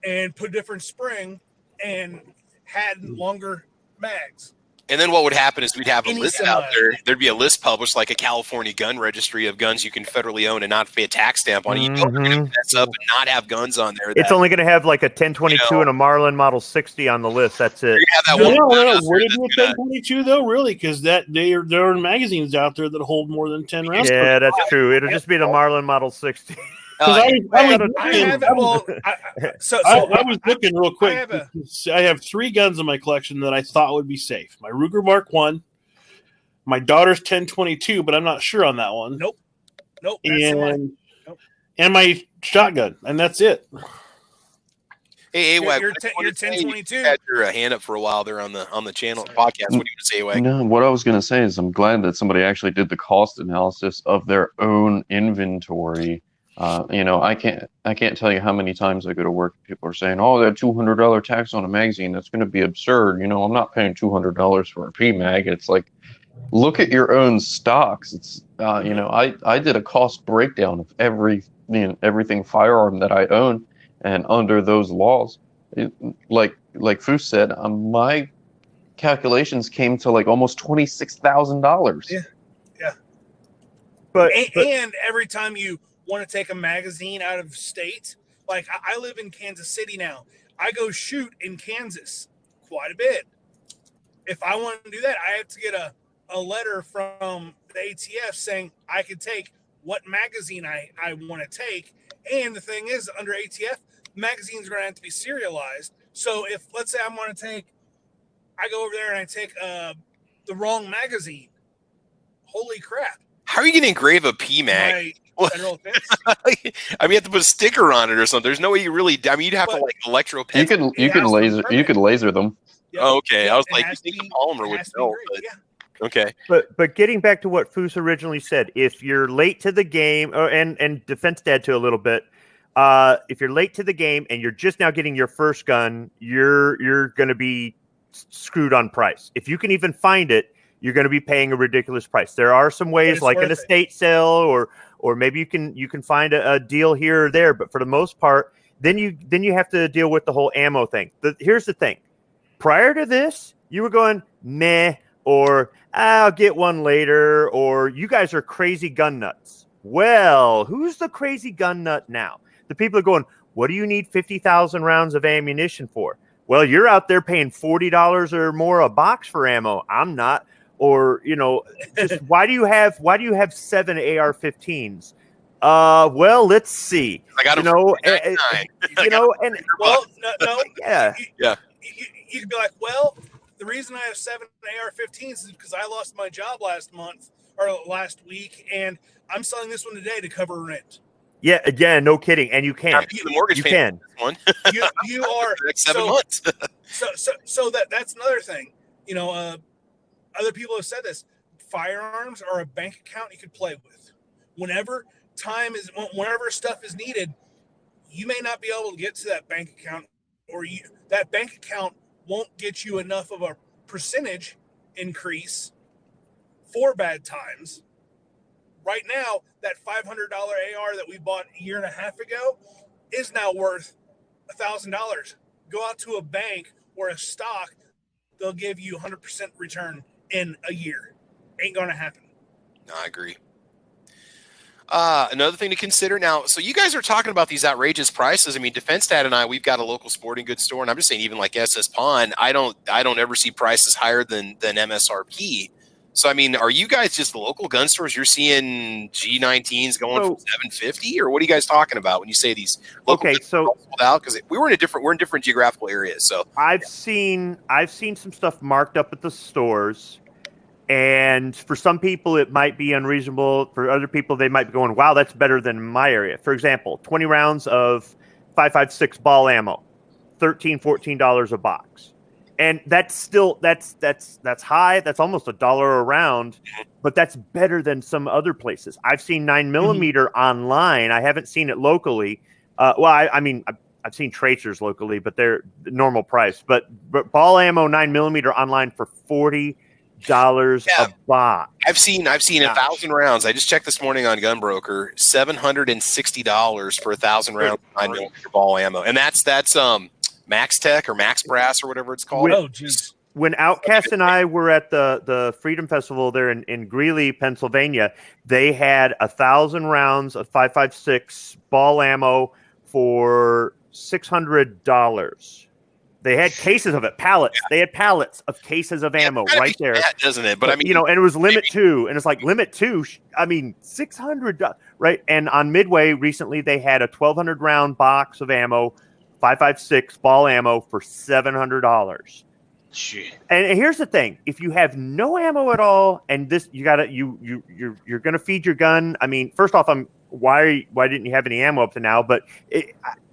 and put different spring and had longer mags. And then what would happen is we'd have a list out there. There'd be a list published, like a California gun registry of guns you can federally own and not pay a tax stamp on. You know, we're going to mess up and not have guns on there. It's only going to have like a 1022 and a Marlin Model 60 on the list. That's it. Where did you 1022 though? Really? Because there are magazines out there that hold more than 10 rounds. Yeah, that's true. It'll just be the Marlin Model 60. I was looking real quick. I have 3 guns in my collection that I thought would be safe. My Ruger Mark 1, my daughter's 1022, but I'm not sure on that one. Nope. And my shotgun, and that's it. Hey, you're 1022. You had your hand up for a while there on the channel podcast. What do you want to say, Wag? No, what I was going to say is I'm glad that somebody actually did the cost analysis of their own inventory. I can't tell you how many times I go to work. People are saying, "Oh, that $200 tax on a magazine, that's going to be absurd." I'm not paying $200 for a PMag. It's like, look at your own stocks. It's I did a cost breakdown of everything firearm that I own, and under those laws, like Foos said, my calculations came to like almost $26,000. Yeah. But every time you want to take a magazine out of state, like I live in Kansas City now, I go shoot in Kansas quite a bit. If I want to do that, I have to get a letter from the ATF saying I could take what magazine I want to take. And the thing is, under ATF, magazines are going to have to be serialized. So if, let's say I go over there and I take the wrong magazine, holy crap. How are you going to engrave a PMag? Federal offense? You have to put a sticker on it or something. There's no way you really. You'd have to like electro. You could laser them. Yep. Oh, okay, I was like, you think the polymer would melt? Okay. But getting back to what Foos originally said, if you're late to the game, and Defense Dad too a little bit, if you're late to the game and you're just now getting your first gun, you're going to be screwed on price. If you can even find it, you're going to be paying a ridiculous price. There are some ways, like an estate sale, or maybe you can find a deal here or there. But for the most part, then you have to deal with the whole ammo thing. Here's the thing: prior to this, you were going meh, or I'll get one later, or you guys are crazy gun nuts. Well, who's the crazy gun nut now? The people are going, what do you need 50,000 rounds of ammunition for? Well, you're out there paying $40 or more a box for ammo. I'm not. Or, just why do you have 7 AR-15s? Well, let's see. I got no, yeah. You could be like, well, the reason I have 7 AR-15s is because I lost my job last week, and I'm selling this one today to cover rent. Yeah, no kidding, and you can. The mortgage you can. One. you are the next 7 months. so that's another thing. Other people have said this: firearms are a bank account you could play with. Whenever stuff is needed, you may not be able to get to that bank account, or that bank account won't get you enough of a percentage increase for bad times. Right now, that $500 AR that we bought a year and a half ago is now worth $1,000. Go out to a bank or a stock, they'll give you 100% return in a year. Ain't going to happen. No, I agree. Another thing to consider now, so you guys are talking about these outrageous prices. I mean, Defense Dad and I, we've got a local sporting goods store, and I'm just saying, even like SS Pawn, I don't ever see prices higher than MSRP. So, I mean, are you guys just the local gun stores? You're seeing G19s going for $750, or what are you guys talking about when you say these local guns sold out? Because we're in different geographical areas. So I've seen some stuff marked up at the stores, and for some people it might be unreasonable. For other people, they might be going, "Wow, that's better than my area." For example, 20 rounds of 5.56 ball ammo, $13-14 a box. And that's still that's high. That's almost $1 a round, but that's better than some other places. I've seen 9mm online. I haven't seen it locally. I mean, I've seen tracers locally, but they're the normal price. But ball ammo 9mm online for $40 a box. I've seen 1,000 rounds. I just checked this morning on Gunbroker, $760 for 1,000 rounds of 9mm ball ammo, and that's Max Tech or Max Brass or whatever it's called. Oh, jeez. When Outcast and I were at the Freedom Festival there in Greeley, Pennsylvania, they had 1,000 rounds of 5.56 ball ammo for $600. They had cases of it, pallets. They had pallets of cases of ammo right there, doesn't it? But I mean, and it was limit 2, and it's like limit 2. I mean, $600, right? And on Midway recently, they had a 1,200 round box of ammo, 5.56 ball ammo for $700. Shit. And here's the thing: if you have no ammo at all, and this you're gonna feed your gun. I mean, first off, why didn't you have any ammo up to now? But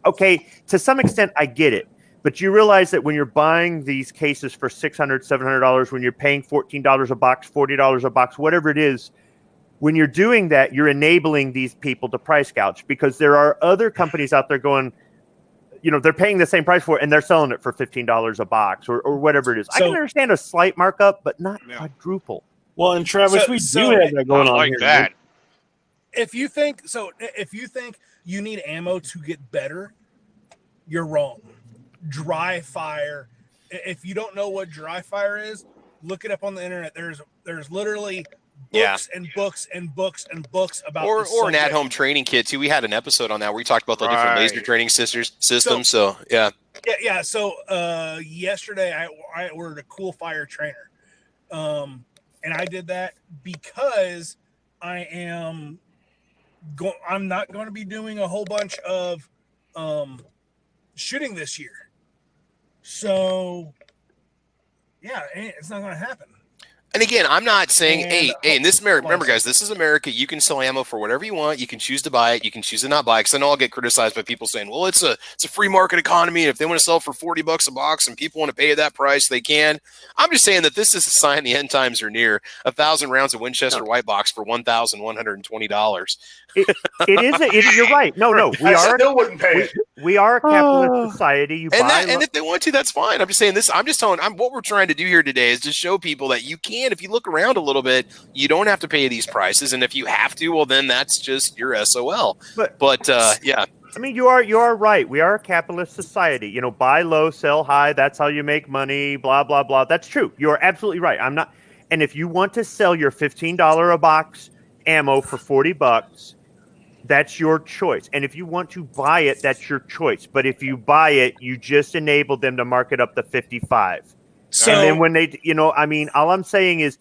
okay, to some extent, I get it. But you realize that when you're buying these cases for $600, $700, when you're paying $14 a box, $40 a box, whatever it is, when you're doing that, you're enabling these people to price gouge, because there are other companies out there going, they're paying the same price for it and they're selling it for $15 a box or whatever it is. I can understand a slight markup, but not quadruple. Well, and Travis, we do have that going on here. That. If you think you need ammo to get better, you're wrong. Dry fire. If you don't know what dry fire is, look it up on the internet. There's literally books and books and books and books about or an at-home training kit too. We had an episode on that where we talked about the different laser training systems. So yesterday I ordered a Cool Fire trainer, and I did that because I'm not going to be doing a whole bunch of shooting this year. So, it's not going to happen. And again, I'm not saying, hey, in this America, remember, guys, this is America. You can sell ammo for whatever you want. You can choose to buy it. You can choose to not buy it. Because I know I'll get criticized by people saying, well, it's a free market economy. And if they want to sell for $40 a box and people want to pay that price, they can. I'm just saying that this is a sign the end times are near. 1,000 rounds of Winchester white box for $1,120. It is. You're right. No. We are a capitalist society. And if they want to, that's fine. I'm just saying this. What we're trying to do here today is just show people that you can. If you look around a little bit, you don't have to pay these prices, and if you have to, well, then that's just your SOL. But yeah. I mean, you are right. We are a capitalist society. Buy low, sell high. That's how you make money. Blah blah blah. That's true. You are absolutely right. I'm not. And if you want to sell your $15 a box ammo for $40, that's your choice. And if you want to buy it, that's your choice. But if you buy it, you just enable them to mark it up to $55. So, and then when they, all I'm saying is,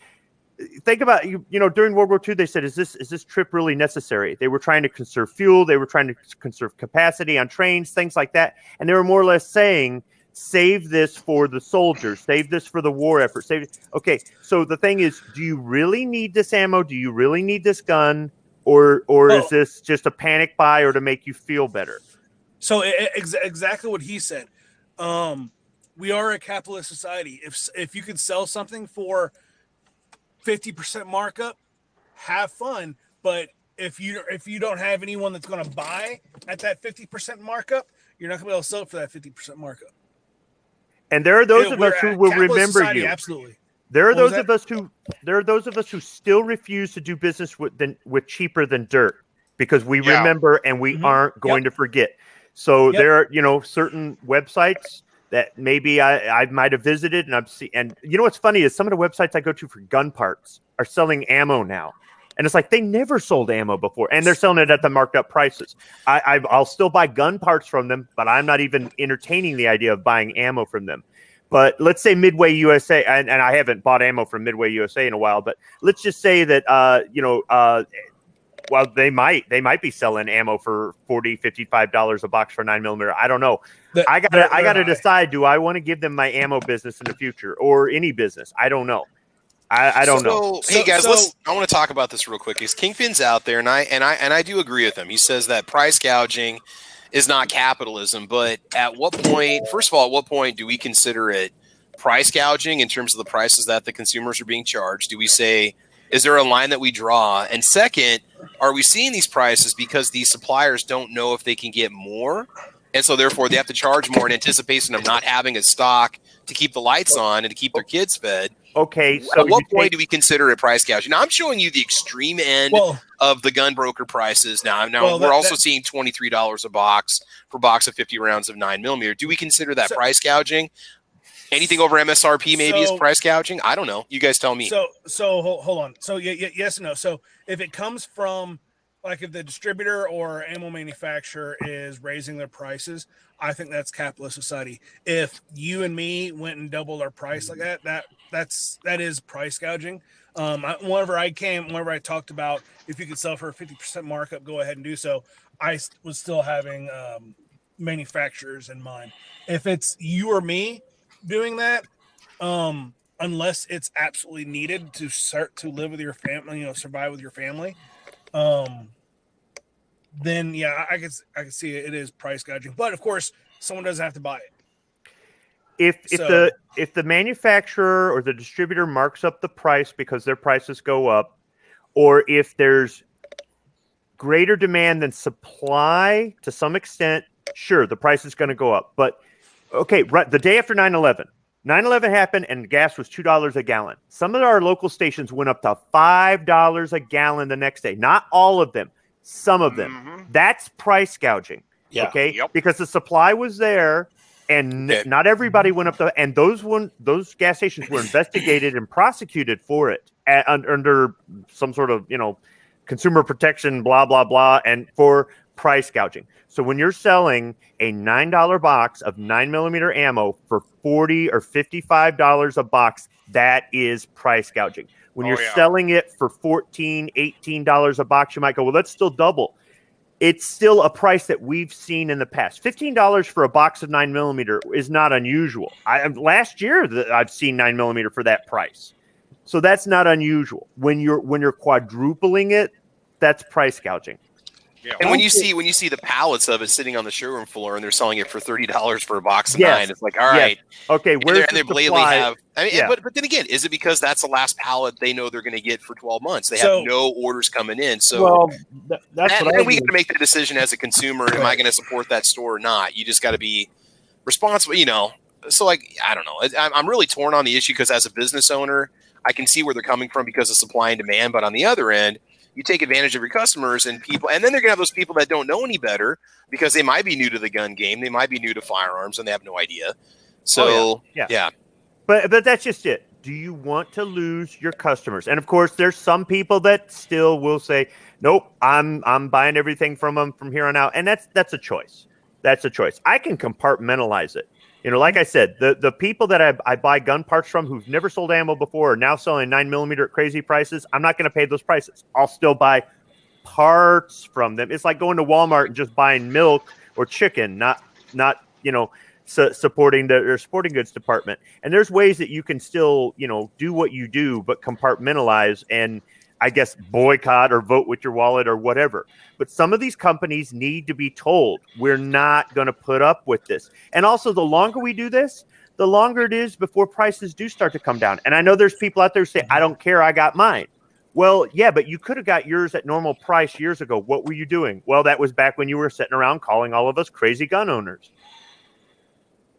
think about, during World War II, they said, is this trip really necessary? They were trying to conserve fuel. They were trying to conserve capacity on trains, things like that. And they were more or less saying, save this for the soldiers, save this for the war effort. Okay. So the thing is, do you really need this ammo? Do you really need this gun? Or is this just a panic buy or to make you feel better? So exactly what he said. We are a capitalist society. If you could sell something for 50% markup, have fun. But if you don't have anyone that's going to buy at that 50% markup, you're not going to be able to sell it for that 50% markup. And there are those of us who will remember society, you. Absolutely. There are those of us who still refuse to do business with cheaper than dirt, because we remember and we aren't going to forget. So there are, certain websites that maybe I might have visited and I've seen. And what's funny is some of the websites I go to for gun parts are selling ammo now. And it's like they never sold ammo before, and they're selling it at the marked up prices. I'll still buy gun parts from them, but I'm not even entertaining the idea of buying ammo from them. But let's say Midway USA, and I haven't bought ammo from Midway USA in a while, but let's just say that, well, they might be selling ammo for $40, $55 a box for 9mm. I don't know. I gotta decide, do I want to give them my ammo business in the future or any business? I don't know. I don't know. Hey guys, I want to talk about this real quick. Because Kingpin's out there, and I do agree with him. He says that price gouging is not capitalism, but at what point? First of all, at what point do we consider it price gouging in terms of the prices that the consumers are being charged? Do we say, is there a line that we draw? And second, are we seeing these prices because these suppliers don't know if they can get more And so therefore they have to charge more in anticipation of not having a stock to keep the lights on and to keep their kids fed. Okay, so at what point do we consider it price gouging? Now I'm showing you the extreme end of the gun broker prices. Now we're also seeing $23 a box for a box of 50 rounds of 9mm. Do we consider that price gouging? Anything over MSRP maybe is price gouging? I don't know. You guys tell me. So hold on. So yes and no. So if it comes from, like, if the distributor or ammo manufacturer is raising their prices, I think that's capitalist society. If you and me went and doubled our price like that is price gouging. Whenever I talked about if you could sell for a 50% markup, go ahead and do so. I was still having manufacturers in mind. If it's you or me doing that, unless it's absolutely needed to start to live with your family, survive with your family, then yeah, I can see it is price gouging. But of course, someone doesn't have to buy it. If the manufacturer or the distributor marks up the price because their prices go up, or if there's greater demand than supply to some extent, sure, the price is going to go up. But okay, right, the day after 9/11 happened and gas was $2 a gallon. Some of our local stations went up to $5 a gallon the next day. Not all of them, some of them. Mm-hmm. That's price gouging. Yeah. Okay, because the supply was there. And not everybody went up and those gas stations were investigated and prosecuted for it under some sort of, consumer protection, blah, blah, blah, and for price gouging. So when you're selling a $9 box of 9mm ammo for $40 or $55 a box, that is price gouging. When you're selling it for $14, $18 a box, you might go, well, that's still double. It's still a price that we've seen in the past. $15 for a box of 9mm is not unusual. Last year I've seen 9mm for that price, so that's not unusual. When you're quadrupling it, that's price gouging. Yeah. And when you see the pallets of it sitting on the showroom floor and they're selling it for $30 for a box of 9, it's like, all right, okay, where's and they blatantly have. But then again, is it because that's the last pallet they know they're going to get for 12 months? They have no orders coming in, so that's what we got to make the decision as a consumer. Am I going to support that store or not? You just got to be responsible, So like, I don't know. I'm really torn on the issue because as a business owner, I can see where they're coming from because of supply and demand. But on the other end, you take advantage of your customers and people, and then they're gonna have those people that don't know any better because they might be new to the gun game, they might be new to firearms, and they have no idea. So yeah. But that's just it. Do you want to lose your customers? And of course, there's some people that still will say, "Nope, I'm buying everything from them from here on out," and that's a choice. That's a choice. I can compartmentalize it. Like I said, the people that I buy gun parts from who've never sold ammo before are now selling 9mm at crazy prices. I'm not going to pay those prices. I'll still buy parts from them. It's like going to Walmart and just buying milk or chicken, not supporting their sporting goods department. And there's ways that you can still, do what you do, but compartmentalize and, I guess, boycott or vote with your wallet or whatever. But some of these companies need to be told, we're not going to put up with this. And also, the longer we do this, the longer it is before prices do start to come down. And I know there's people out there who say, I don't care, I got mine. Well, yeah, but you could have got yours at normal price years ago. What were you doing? Well, that was back when you were sitting around calling all of us crazy gun owners.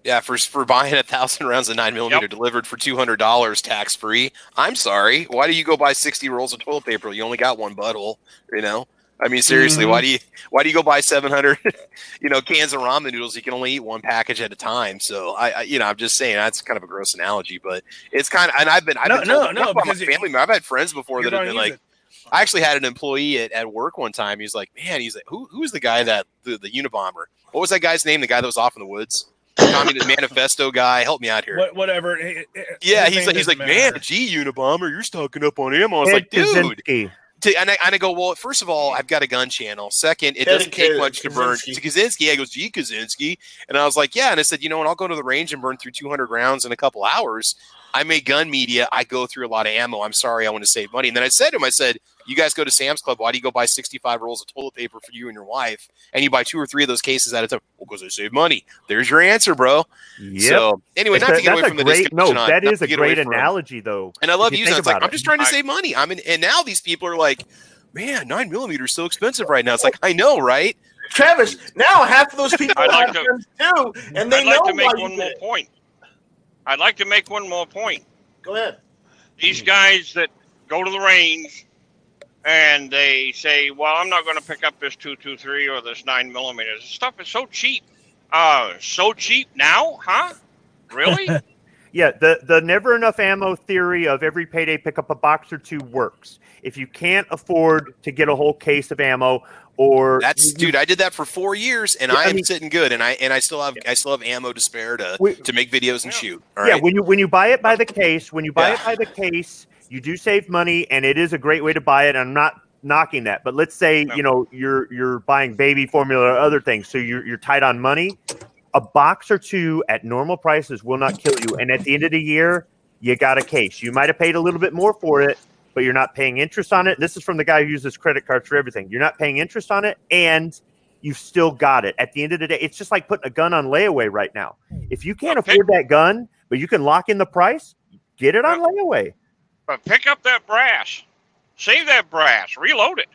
Yeah, for buying 1,000 rounds of 9mm delivered for $200 tax free. I'm sorry. Why do you go buy 60 rolls of toilet paper? You only got one butthole. I mean, seriously, why do you go buy 700 cans of ramen noodles? You can only eat one package at a time. So I'm just saying that's kind of a gross analogy, but it's kind of. And I've been because family. I've had friends before that have been like. I actually had an employee at work one time. He's like, who's the guy that the Unabomber? What was that guy's name? The guy that was off in the woods. Communist Manifesto guy, help me out here. Whatever. He's like, man, gee, Unabomber, you're stocking up on ammo. I was like, dude. And I go, well, first of all, I've got a gun channel. Second, it doesn't take much to burn. To Kaczynski, I goes, gee, Kaczynski. And I was like, yeah. And I said, and I'll go to the range and burn through 200 rounds in a couple hours. I make gun media. I go through a lot of ammo. I'm sorry, I want to save money. And then I said to him, you guys go to Sam's Club. Why do you go buy 65 rolls of toilet paper for you and your wife? And you buy 2 or 3 of those cases at a time. Well, because I save money. There's your answer, bro. Yep. So anyway, not to get away from the discussion. No, that is a great analogy, though. And I love using it. It's like, I'm just trying to save money. And now these people are like, man, 9mm is so expensive right now. It's like, I know, right? Travis, now half of those people I'd like have to- guns too, and they I'd like know to make why one you more did it. point. I'd like to make one more point. Go ahead. These guys that go to the range and they say, "Well, I'm not going to pick up this 223 or this 9mm. This stuff is so cheap." So cheap now, huh? Really? Yeah, the never enough ammo theory of every payday pick up a box or two works. If you can't afford to get a whole case of ammo, or Dude, I did that for 4 years, and Yeah, I I am mean- sitting good, and I still have ammo to spare to make videos and shoot. All yeah, right. when you buy it by the case, you do save money, and it is a great way to buy it. I'm not knocking that, but let's say you're buying baby formula or other things, so you're tight on money. A box or two at normal prices will not kill you, and at the end of the year, you got a case. You might have paid a little bit more for it, but you're not paying interest on it. This is from the guy who uses credit cards for everything. You're not paying interest on it, and you've still got it. At the end of the day, it's just like putting a gun on layaway right now. If you can't afford that gun, but you can lock in the price, get it on layaway. But pick up that brass. Save that brass. Reload it.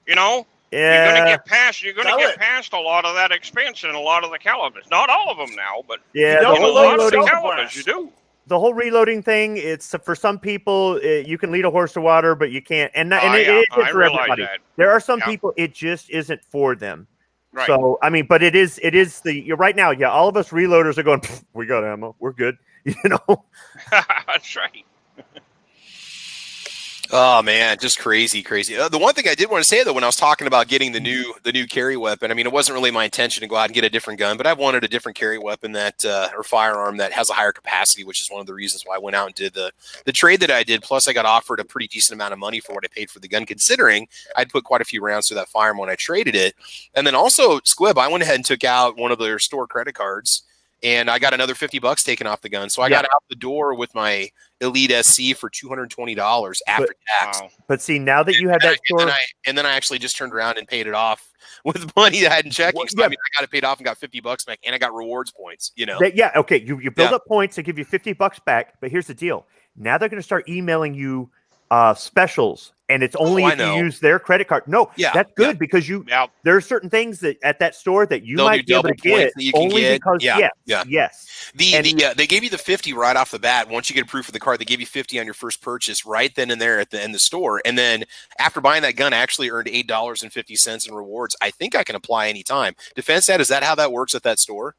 You know? Yeah. You're gonna get past a lot of that expense in a lot of the calibers. Not all of them now, but yeah, in a lot of the calibers you do. The whole reloading thing, it's for some people, you can lead a horse to water, but you can't. And it isn't for everybody. That. There are some people, it just isn't for them. Right. So, I mean, but it is right now, yeah, all of us reloaders are going, we got ammo. We're good. You know? That's right. Oh man, just crazy. The one thing I did want to say though, when I was talking about getting the new carry weapon, I mean, it wasn't really my intention to go out and get a different gun, but I wanted a different carry weapon that or firearm that has a higher capacity, which is one of the reasons why I went out and did the trade that I did. Plus, I got offered a pretty decent amount of money for what I paid for the gun, considering I'd put quite a few rounds through that firearm when I traded it. And then also, Squib, I went ahead and took out one of their store credit cards, and I got another $50 taken off the gun. So I got out the door with my Elite SC for $220 after tax. Wow. But see, now that you have that store, and then I actually just turned around and paid it off with money that I hadn't checked. So, I mean, I got it paid off and got $50 back, and I got rewards points. You know, okay, you build up points to give you $50 back. But here's the deal: now they're going to start emailing you specials. And it's only if you use their credit card. No, that's good because there are certain things that at that store that you might be able to get only because yes. They gave you the 50 right off the bat. Once you get approved for the card, they gave you 50 on your first purchase right then and there in the store. And then after buying that gun, I actually earned $8.50 in rewards. I think I can apply anytime. Defense Dad, is that how that works at that store?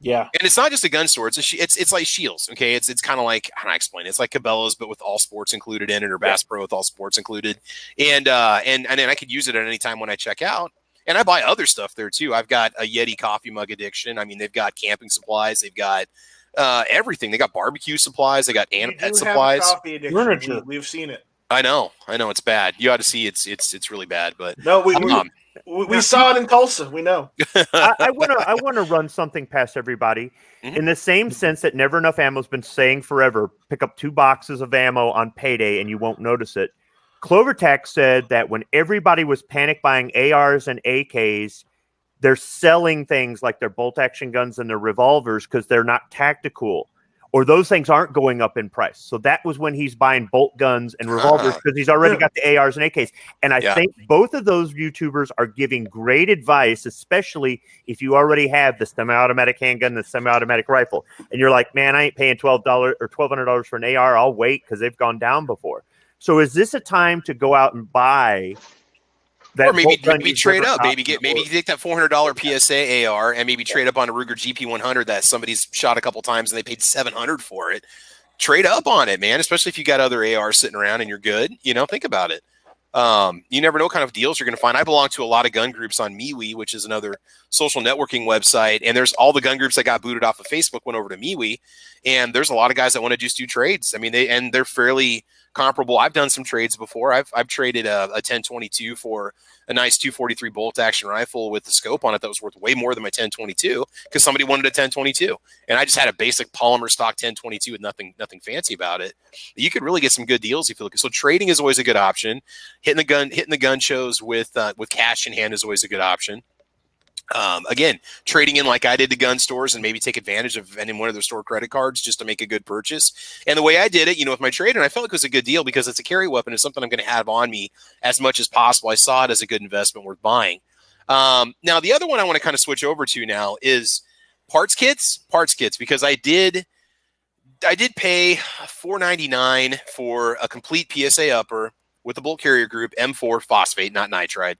Yeah, and it's not just a gun store; it's like Shields. Okay, it's kind of like, how do I explain it? It's like Cabela's, but with all sports included in it, or Bass Pro with all sports included. And then I could use it at any time when I check out. And I buy other stuff there too. I've got a Yeti coffee mug addiction. I mean, they've got camping supplies. They've got everything. They got barbecue supplies. They got pet supplies. Coffee addiction. Furniture. We've seen it. I know. It's bad. You ought to see. It's really bad. But no, we saw it in Tulsa. We know. I want to run something past everybody in the same sense that Never Enough Ammo has been saying forever. Pick up 2 boxes of ammo on payday and you won't notice it. CloverTech said that when everybody was panic buying ARs and AKs, they're selling things like their bolt action guns and their revolvers because they're not tactical. Or those things aren't going up in price. So that was when he's buying bolt guns and revolvers because he's already got the ARs and AKs. And I think both of those YouTubers are giving great advice, especially if you already have the semi-automatic handgun, the semi-automatic rifle. And you're like, man, I ain't paying $12 or $1,200 for an AR. I'll wait because they've gone down before. So is this a time to go out and buy that, or maybe trade up, maybe take that $400 PSA AR and maybe trade up on a Ruger GP100 that somebody's shot a couple times and they paid $700 for it. Trade up on it, man. Especially if you got other ARs sitting around and you're good. You know, think about it. You never know what kind of deals you're going to find. I belong to a lot of gun groups on MeWe, which is another social networking website. And there's all the gun groups that got booted off of Facebook went over to MeWe. And there's a lot of guys that want to just do trades. I mean, they're fairly comparable. I've done some trades before. I've traded a 1022 for a nice 243 bolt action rifle with the scope on it that was worth way more than my 1022 because somebody wanted a 1022, and I just had a basic polymer stock 1022 with nothing fancy about it. You could really get some good deals if you look. So trading is always a good option. Hitting the gun shows with cash in hand is always a good option. Again, trading in like I did to gun stores and maybe take advantage of any one of their store credit cards just to make a good purchase. And the way I did it, with my trade, and I felt like it was a good deal because it's a carry weapon. It's something I'm going to have on me as much as possible. I saw it as a good investment worth buying. Now, the other one I want to kind of switch over to now is parts kits, because I did pay $4.99 for a complete PSA upper with the bolt carrier group, M4 phosphate, not nitride,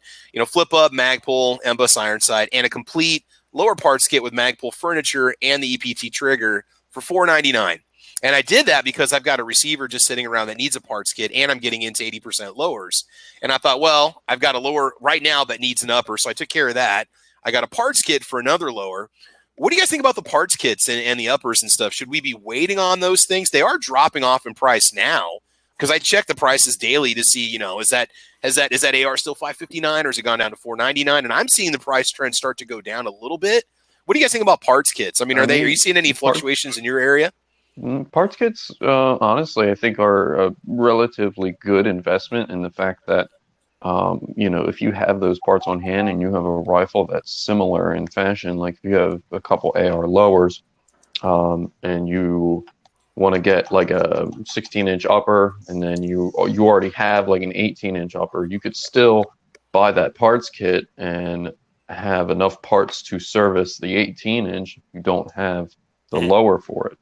flip up, mag pull, MBUS iron sight, and a complete lower parts kit with mag pull furniture and the EPT trigger for $4.99. And I did that because I've got a receiver just sitting around that needs a parts kit, and I'm getting into 80% lowers. And I thought, well, I've got a lower right now that needs an upper, so I took care of that. I got a parts kit for another lower. What do you guys think about the parts kits and the uppers and stuff? Should we be waiting on those things? They are dropping off in price now, because I check the prices daily to see, is that AR still $559 or has it gone down to $499? And I'm seeing the price trend start to go down a little bit. What do you guys think about parts kits? I mean, are you seeing any fluctuations in your area? Parts kits, honestly, I think are a relatively good investment in the fact that, if you have those parts on hand and you have a rifle that's similar in fashion, like if you have a couple AR lowers, and you want to get like a 16-inch upper, and then you already have like an 18-inch upper, you could still buy that parts kit and have enough parts to service the 18-inch if you don't have the lower for it.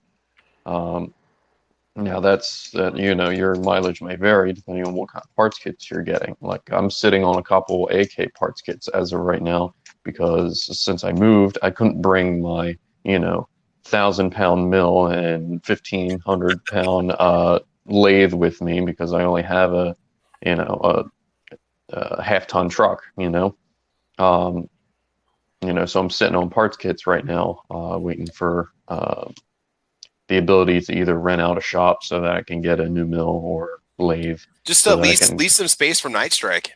Now that's your mileage may vary depending on what kind of parts kits you're getting. Like I'm sitting on a couple AK parts kits as of right now, because since I moved, I couldn't bring my 1,000-pound mill and 1,500-pound lathe with me, because I only have a half-ton truck. So I'm sitting on parts kits right now, waiting for the ability to either rent out a shop so that I can get a new mill or lathe. Just to lease some space from Night Strike.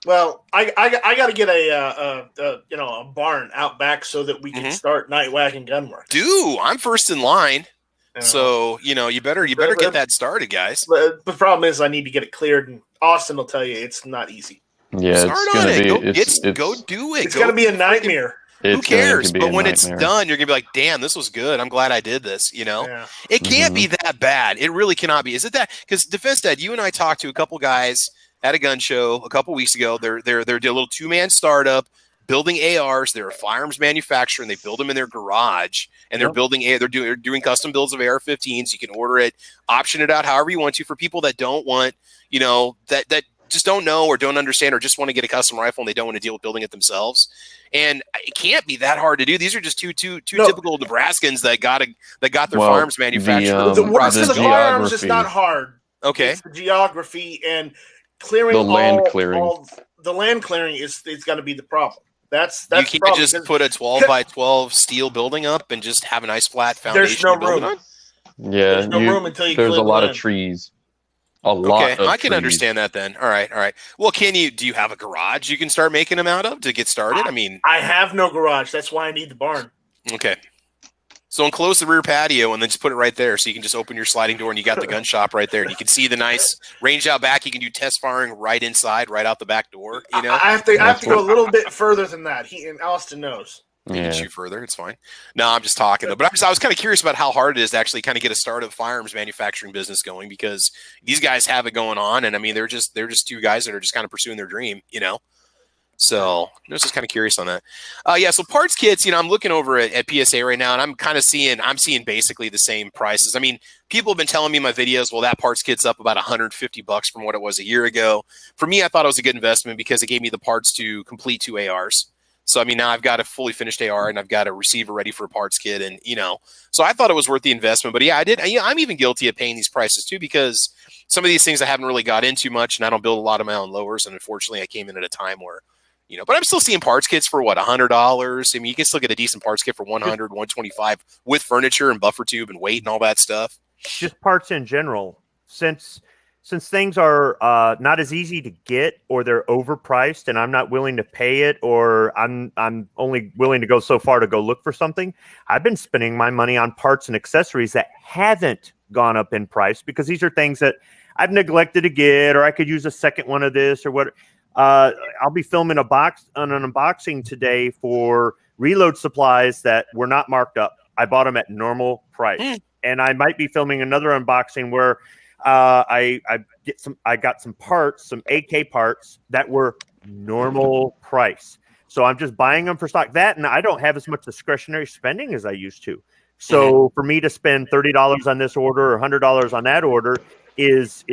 Well, I got to get a barn out back so that we can start night wagging gunwork. I'm first in line. So, you better get that started, guys. But the problem is I need to get it cleared, and Austin will tell you it's not easy. Yeah, Start on it. Go do it. It's going to be a nightmare. Who cares? But when it's done, you're going to be like, damn, this was good. I'm glad I did this, Yeah. It can't be that bad. It really cannot be. Is it that? Because Defense Dad, you and I talked to a couple guys at a gun show a couple weeks ago. They're a little 2-man startup building ARs. They're a firearms manufacturer, and they build them in their garage. And they're doing custom builds of AR-15s. You can order it, option it out however you want to for people that don't want, that just don't know or don't understand or just want to get a custom rifle and they don't want to deal with building it themselves. And it can't be that hard to do. These are just two typical Nebraskans that got their firearms manufactured. The work of the firearms is not hard. Okay. It's the geography and clearing the land clearing. The land clearing it's got to be the problem. That's you can't just put a 12 by 12 steel building up and just have a nice flat foundation. There's no room. Yeah, there's no room until you. There's a lot of trees. I can understand that then. All right. Well, do you have a garage you can start making them out of to get started? I have no garage. That's why I need the barn. Okay. So enclose the rear patio and then just put it right there so you can just open your sliding door and you got the gun shop right there. And you can see the nice range out back. You can do test firing right inside, right out the back door. I have to go a little bit further than that. Austin knows. Can shoot further. It's fine. No, I'm just talking though. But I was kind of curious about how hard it is to actually kind of get a start of firearms manufacturing business going, because these guys have it going on, and they're just 2 guys that are just kind of pursuing their dream, So I was just kind of curious on that. So parts kits, I'm looking over at PSA right now, and I'm seeing basically the same prices. People have been telling me in my videos, well, that parts kit's up about $150 from what it was a year ago. For me, I thought it was a good investment because it gave me the parts to complete 2 ARs. So, now I've got a fully finished AR and I've got a receiver ready for a parts kit. And, so I thought it was worth the investment. But I did. I'm even guilty of paying these prices too, because some of these things I haven't really got into much, and I don't build a lot of my own lowers. And unfortunately, I came in at a time where, but I'm still seeing parts kits for what, $100. You can still get a decent parts kit for $100, $125 with furniture and buffer tube and weight and all that stuff. Just parts in general. Since things are not as easy to get, or they're overpriced and I'm not willing to pay it, or I'm only willing to go so far to go look for something, I've been spending my money on parts and accessories that haven't gone up in price, because these are things that I've neglected to get, or I could use a second one of this or what. I'll be filming an unboxing today for reload supplies that were not marked up. I bought them at normal price. And I might be filming another unboxing where I got some parts, some AK parts that were normal price. So I'm just buying them for stock. That, and I don't have as much discretionary spending as I used to. So for me to spend $30 on this order or $100 on that order is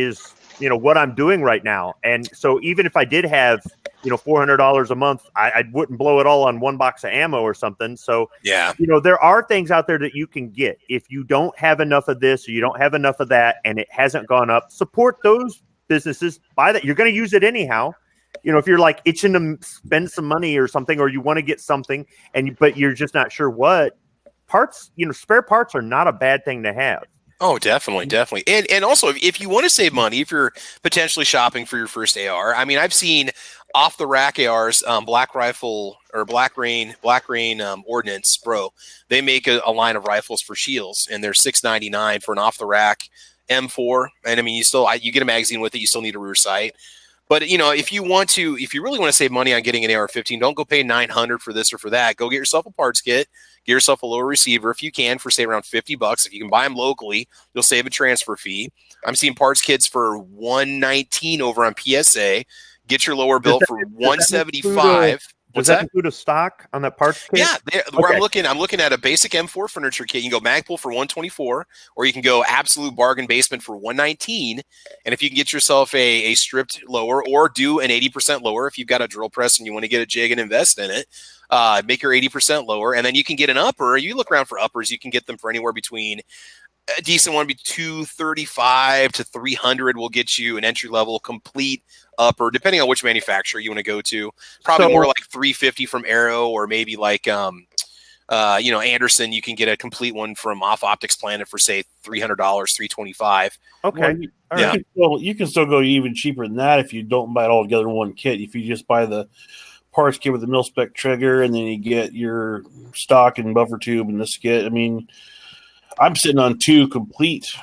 what I'm doing right now. And so even if I did have $400 a month, I wouldn't blow it all on one box of ammo or something. So there are things out there that you can get if you don't have enough of this or you don't have enough of that, and it hasn't gone up. Support those businesses. Buy that. You're going to use it anyhow. If you're like itching to spend some money or something, or you want to get something but you're just not sure what parts, spare parts are not a bad thing to have. Oh, definitely. And also, if you want to save money, if you're potentially shopping for your first AR, I mean, I've seen off the rack ARs, Black Rifle or Black Rain Ordnance, bro. They make a line of rifles for Shields, and they're $6.99 for an off the rack M4. And I mean, you get a magazine with it. You still need a rear sight. But if you really want to save money on getting an AR-15, don't go pay $900 for this or for that. Go get yourself a parts kit. Get yourself a lower receiver if you can for say around $50. If you can buy them locally, you'll save a transfer fee. I'm seeing parts kits for $119 over on PSA. Get your lower built for $175. Does that include a stock on that parts kit? Yeah, where I'm looking at a basic M4 furniture kit. You can go Magpul for $124, or you can go absolute bargain basement for $119. And if you can get yourself a stripped lower, or do an 80% lower if you've got a drill press and you want to get a jig and invest in it, make your 80% lower, and then you can get an upper. You look around for uppers, you can get them for anywhere between a decent one, be $235 to $300 will get you an entry level complete upper, depending on which manufacturer you want to go to. Probably more like $350 from Arrow, or maybe like Anderson. You can get a complete one from Off Optics Planet for say $300, $325. Okay, you can still go even cheaper than that if you don't buy it all together in one kit. If you just buy the parts kit with the mil-spec trigger, and then you get your stock and buffer tube and this kit. I mean, I'm sitting on 2 complete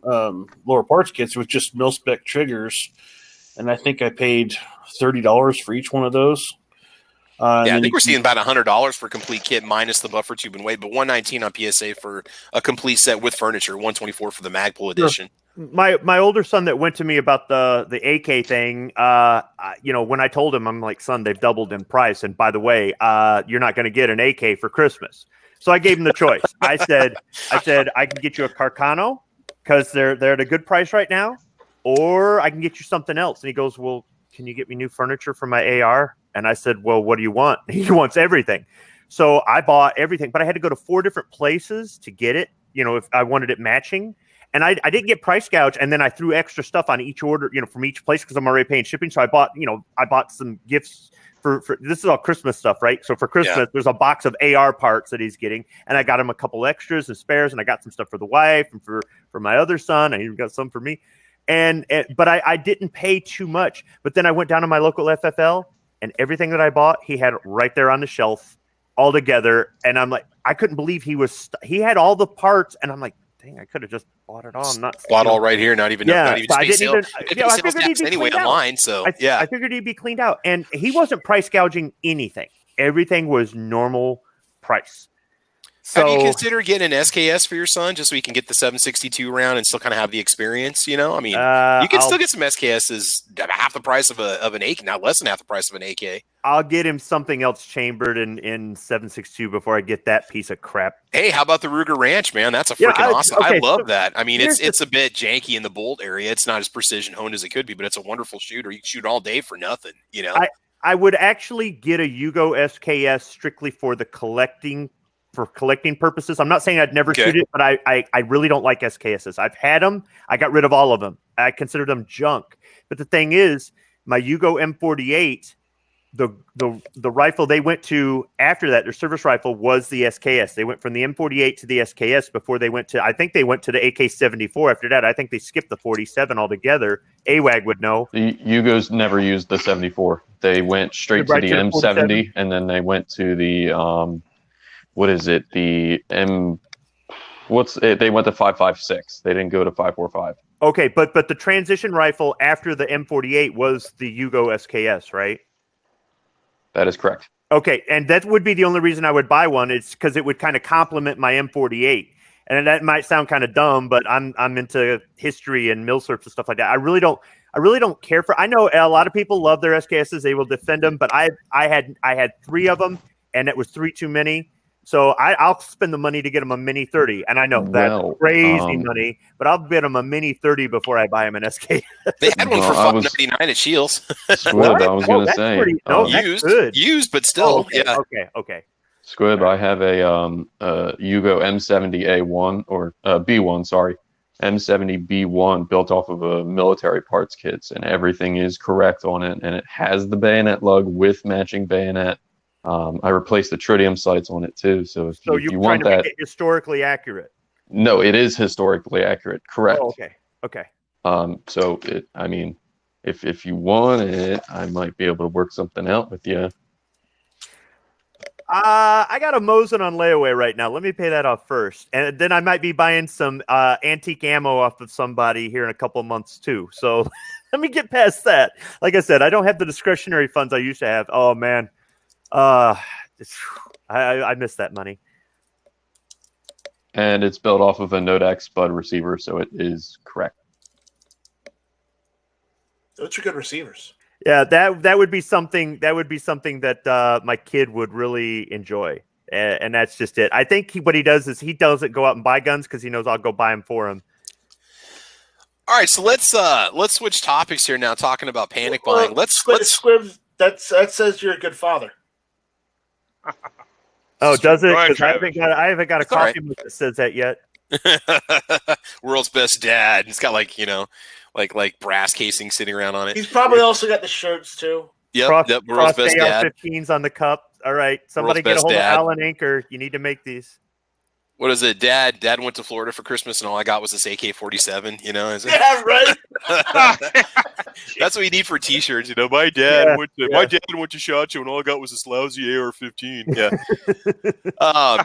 lower parts kits with just mil-spec triggers, and I think I paid $30 for each one of those. I think we're seeing about $100 for a complete kit minus the buffer tube and weight, but $119 on PSA for a complete set with furniture, $124 for the Magpul edition. My older son that went to me about the AK thing, when I told him, I'm like, son, they've doubled in price, and by the way, you're not going to get an AK for Christmas. So I gave him the choice. I said I can get you a Carcano because they're at a good price right now, or I can get you something else. And he goes, well, can you get me new furniture for my AR? And I said, well, what do you want? He wants everything. So I bought everything, but I had to go to 4 different places to get it, if I wanted it matching. And I didn't get price gouge, and then I threw extra stuff on each order, from each place because I'm already paying shipping. So I bought some gifts for this is all Christmas stuff, right? So for Christmas, there's a box of AR parts that he's getting, and I got him a couple extras and spares, and I got some stuff for the wife and for my other son. I even got some for me, but I didn't pay too much. But then I went down to my local FFL, and everything that I bought, he had right there on the shelf, all together, and I'm like, I couldn't believe he had all the parts, and I'm like, dang, I could have just bought it all. I'm not bought all right here, not even space sale. I figured he'd be anyway online. So I figured he'd be cleaned out, and he wasn't price gouging anything. Everything was normal price. So, have you considered getting an SKS for your son just so he can get the 7.62 round and still kind of have the experience? I mean, you can still get some SKSs half the price of an AK, not less than half the price of an AK. I'll get him something else chambered in 7.62 before I get that piece of crap. Hey, how about the Ruger Ranch, man? That's a freaking awesome. Okay, I love that. I mean, it's a bit janky in the bolt area. It's not as precision honed as it could be, but it's a wonderful shooter. You can shoot all day for nothing. I would actually get a Yugo SKS strictly for the collecting purposes. I'm not saying I'd never shoot it, but I really don't like SKSs. I've had them. I got rid of all of them. I consider them junk. But the thing is, my Yugo M48, the rifle they went to after that, their service rifle was the SKS. They went from the M48 to the SKS before they went to, I think they went to the AK-74 after that. I think they skipped the 47 altogether. AWAG would know. The Yugos never used the 74. They went straight to the M70, and then they went to the what is it? They went to 5.56. They didn't go to 5.45. Okay, but the transition rifle after the M48 was the Yugo SKS, right? That is correct. Okay, and that would be the only reason I would buy one. It's because it would kind of complement my M48. And that might sound kind of dumb, but I'm into history and milsurps and stuff like that. I really don't care for. I know a lot of people love their SKSs; they will defend them. But I had 3 of them, and it was 3 too many. So I'll spend the money to get them a Mini 30, and I know that's crazy money, but I'll get them a Mini 30 before I buy them an SK. They had one for $5.99 at Shields. Squib, I was going to say. Used, but still, yeah. Okay. Squib, I have a Yugo M70A1 or B1, sorry, M70B1 built off of a military parts kits, and everything is correct on it, and it has the bayonet lug with matching bayonet. I replaced the tritium sights on it too, so if you want that, make it historically accurate. No, it is historically accurate. Correct. Oh, okay. So if you want it, I might be able to work something out with you. I got a Mosin on layaway right now. Let me pay that off first, and then I might be buying some antique ammo off of somebody here in a couple of months too. So let me get past that. Like I said, I don't have the discretionary funds I used to have. Oh man. I missed that money. And it's built off of a Nodak Spud receiver, so it is correct. Those are good receivers. Yeah, that would be something. That would be something that my kid would really enjoy, and that's just it. I think what he does is he doesn't go out and buy guns because he knows I'll go buy them for him. All right, so let's switch topics here now. Talking about panic buying. Let's Squib. That says you're a good father. Oh, does it? I haven't got a coffee mug that says that yet. World's best dad. He's got like brass casing sitting around on it. He's probably also got the shirts too. Yep. World's best dad. AR-15s on the cup. All right, somebody get a hold of Alan Anchor. You need to make these. What is it? Dad went to Florida for Christmas, and all I got was this AK-47. You know? Yeah, right. That's what you need for T-shirts. You know, my dad went to SHOT Show, and all I got was this lousy AR-15. Yeah.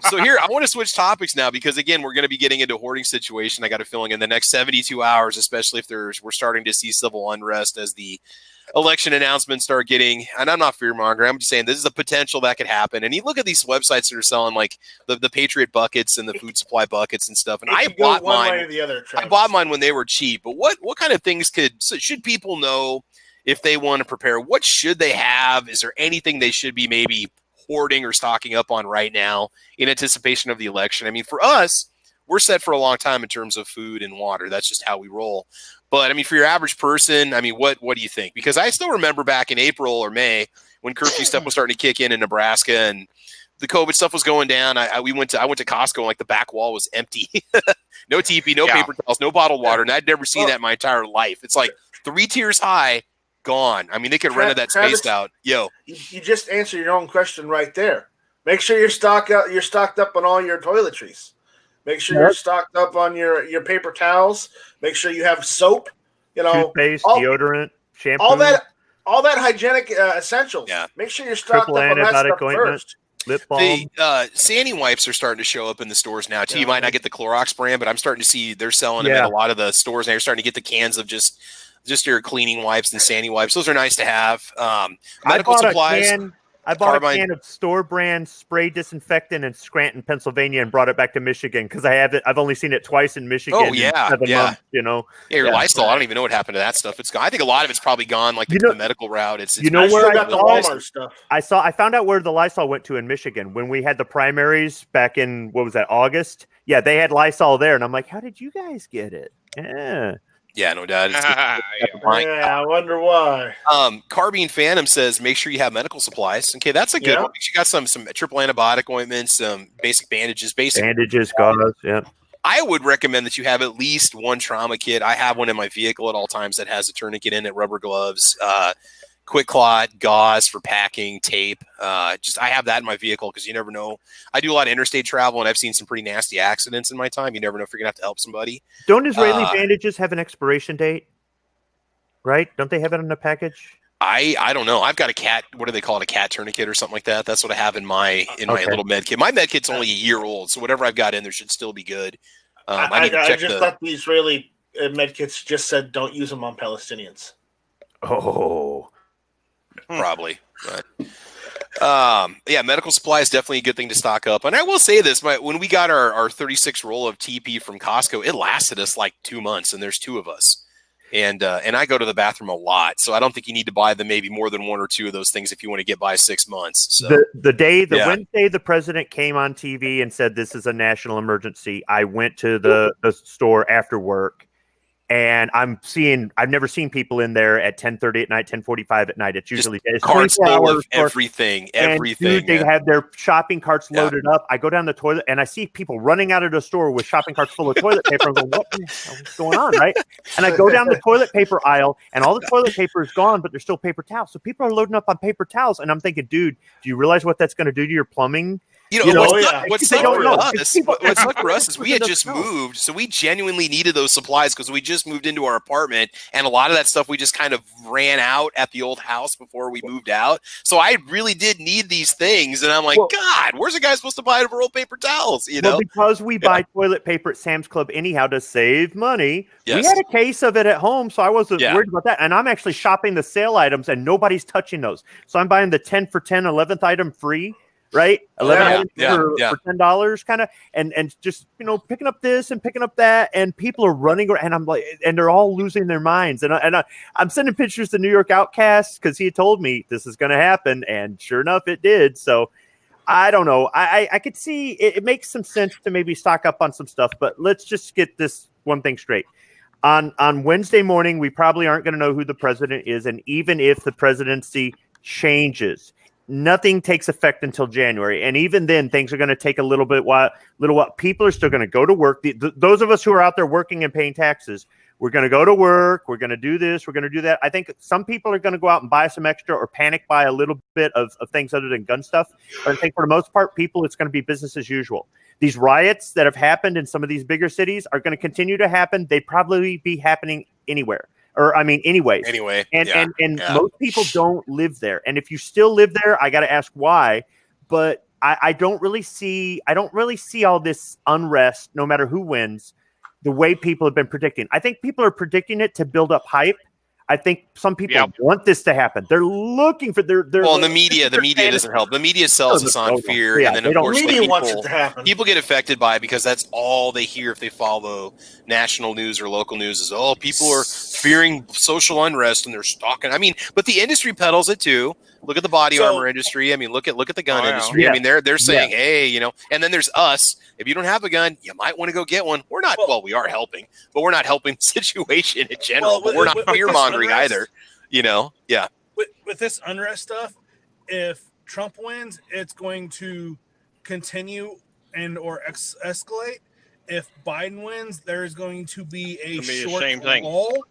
So here, I want to switch topics now because again, we're going to be getting into a hoarding situation. I got a feeling in the next 72 hours, especially if we're starting to see civil unrest as the election announcements start getting, and I'm not fear-mongering, I'm just saying this is a potential that could happen. And you look at these websites that are selling like the Patriot buckets and the food supply buckets and stuff, and I bought mine when they were cheap. But what kind of things should people know if they want to prepare? What should they have? Is there anything they should be maybe hoarding or stocking up on right now in anticipation of the election? I mean, for us, we're set for a long time in terms of food and water. That's just how we roll. But I mean, for your average person, I mean, what do you think? Because I still remember back in April or May when curfew stuff was starting to kick in Nebraska and the COVID stuff was going down. I went to Costco and like the back wall was empty. No teepee, no paper towels, no bottled water, and I'd never seen that in my entire life. It's like 3 tiers high, gone. I mean, they could rent that space out. You just answered your own question right there. Make sure you're stocked up on all your toiletries. Make sure you're stocked up on your paper towels. Make sure you have soap, toothpaste, deodorant, shampoo, all that hygienic essentials. Yeah. Make sure you're stocked up on that stuff first. Lip balm. The Sandy wipes are starting to show up in the stores now too. You might not get the Clorox brand, but I'm starting to see they're selling them in a lot of the stores now. You're starting to get the cans of just your cleaning wipes and Sandy wipes. Those are nice to have. Medical supplies. I bought a can of store brand spray disinfectant in Scranton, Pennsylvania, and brought it back to Michigan because I've only seen it twice in Michigan. Oh yeah, in 7 months, your Lysol. I don't even know what happened to that stuff. It's gone. I think a lot of it's probably gone, like the medical route. It's where I got the Walmart stuff. I found out where the Lysol went to in Michigan when we had the primaries back in August. Yeah, they had Lysol there, and I'm like, how did you guys get it? Yeah. Yeah, no doubt. I wonder why. Carbine Phantom says, make sure you have medical supplies. Okay, that's a good one. You got some triple antibiotic ointments, some basic bandages, gauze. Yeah. I would recommend that you have at least one trauma kit. I have one in my vehicle at all times that has a tourniquet in it, rubber gloves, quick clot, gauze for packing, tape. I have that in my vehicle because you never know. I do a lot of interstate travel, and I've seen some pretty nasty accidents in my time. You never know if you're going to have to help somebody. Don't Israeli bandages have an expiration date? Right? Don't they have it in the package? I don't know. I've got a cat. What do they call it? A cat tourniquet or something like that. That's what I have in my little med kit. My med kit's only a year old, so whatever I've got in there should still be good. I thought the Israeli med kits just said don't use them on Palestinians. Oh. Probably. But Yeah, medical supply is definitely a good thing to stock up. And I will say this, when we got our 36 roll of TP from Costco, it lasted us like 2 months, and there's 2 of us. And I go to the bathroom a lot, so I don't think you need to buy maybe more than 1 or 2 of those things if you want to get by 6 months. So Wednesday the president came on TV and said this is a national emergency, I went to the store after work, and I've never seen people in there at 10:30 at night, 10:45 at night. It's usually carts full of everything. Dude, they have their shopping carts loaded up. I go down the toilet and I see people running out of the store with shopping carts full of toilet paper. I'm going, what's going on, right? And I go down the toilet paper aisle, and all the toilet paper is gone, but there's still paper towels. So people are loading up on paper towels, and I'm thinking, dude, do you realize what that's going to do to your plumbing? What sucked for us is we had just moved, so we genuinely needed those supplies because we just moved into our apartment, and a lot of that stuff we just kind of ran out at the old house before we moved out. So I really did need these things, and I'm like, God, where's a guy supposed to buy roll paper towels? Because we buy toilet paper at Sam's Club anyhow to save money. Yes. We had a case of it at home, so I wasn't worried about that. And I'm actually shopping the sale items, and nobody's touching those. So I'm buying the 10 for 10 11th item free. Right, for $10, kind of, and just picking up this and picking up that, and people are running around, and I'm like, and they're all losing their minds, and I'm sending pictures to New York Outcast because he had told me this is going to happen, and sure enough, it did. So I don't know. I could see it makes some sense to maybe stock up on some stuff, but let's just get this one thing straight. On Wednesday morning, we probably aren't going to know who the president is, and even if the presidency changes, nothing takes effect until January. And even then, things are going to take a little while. People are still going to go to work. Those of us who are out there working and paying taxes, we're going to go to work. We're going to do this. We're going to do that. I think some people are going to go out and buy some extra or panic buy a little bit of things other than gun stuff. But I think for the most part, it's going to be business as usual. These riots that have happened in some of these bigger cities are going to continue to happen. They'd probably be happening anywhere. Anyways. Anyway. And most people don't live there. And if you still live there, I got to ask why. But I don't really see all this unrest, no matter who wins, the way people have been predicting. I think people are predicting it to build up hype. I think some people want this to happen. They're looking for their. Well, and the media doesn't help. The media sells us on fear, and then of course, wants it to happen. People get affected by it because that's all they hear if they follow national news or local news. Is people are fearing social unrest and they're stalking. I mean, but the industry peddles it too. Look at the body armor industry. I mean, look at the gun industry. Yeah. I mean, they're saying, hey, and then there's us. If you don't have a gun, you might want to go get one. We're not. Well, we are helping, but we're not helping the situation in general. But we're not fear mongering either. Yeah. With this unrest stuff, if Trump wins, it's going to continue and or escalate. If Biden wins, there is going to be a short lull.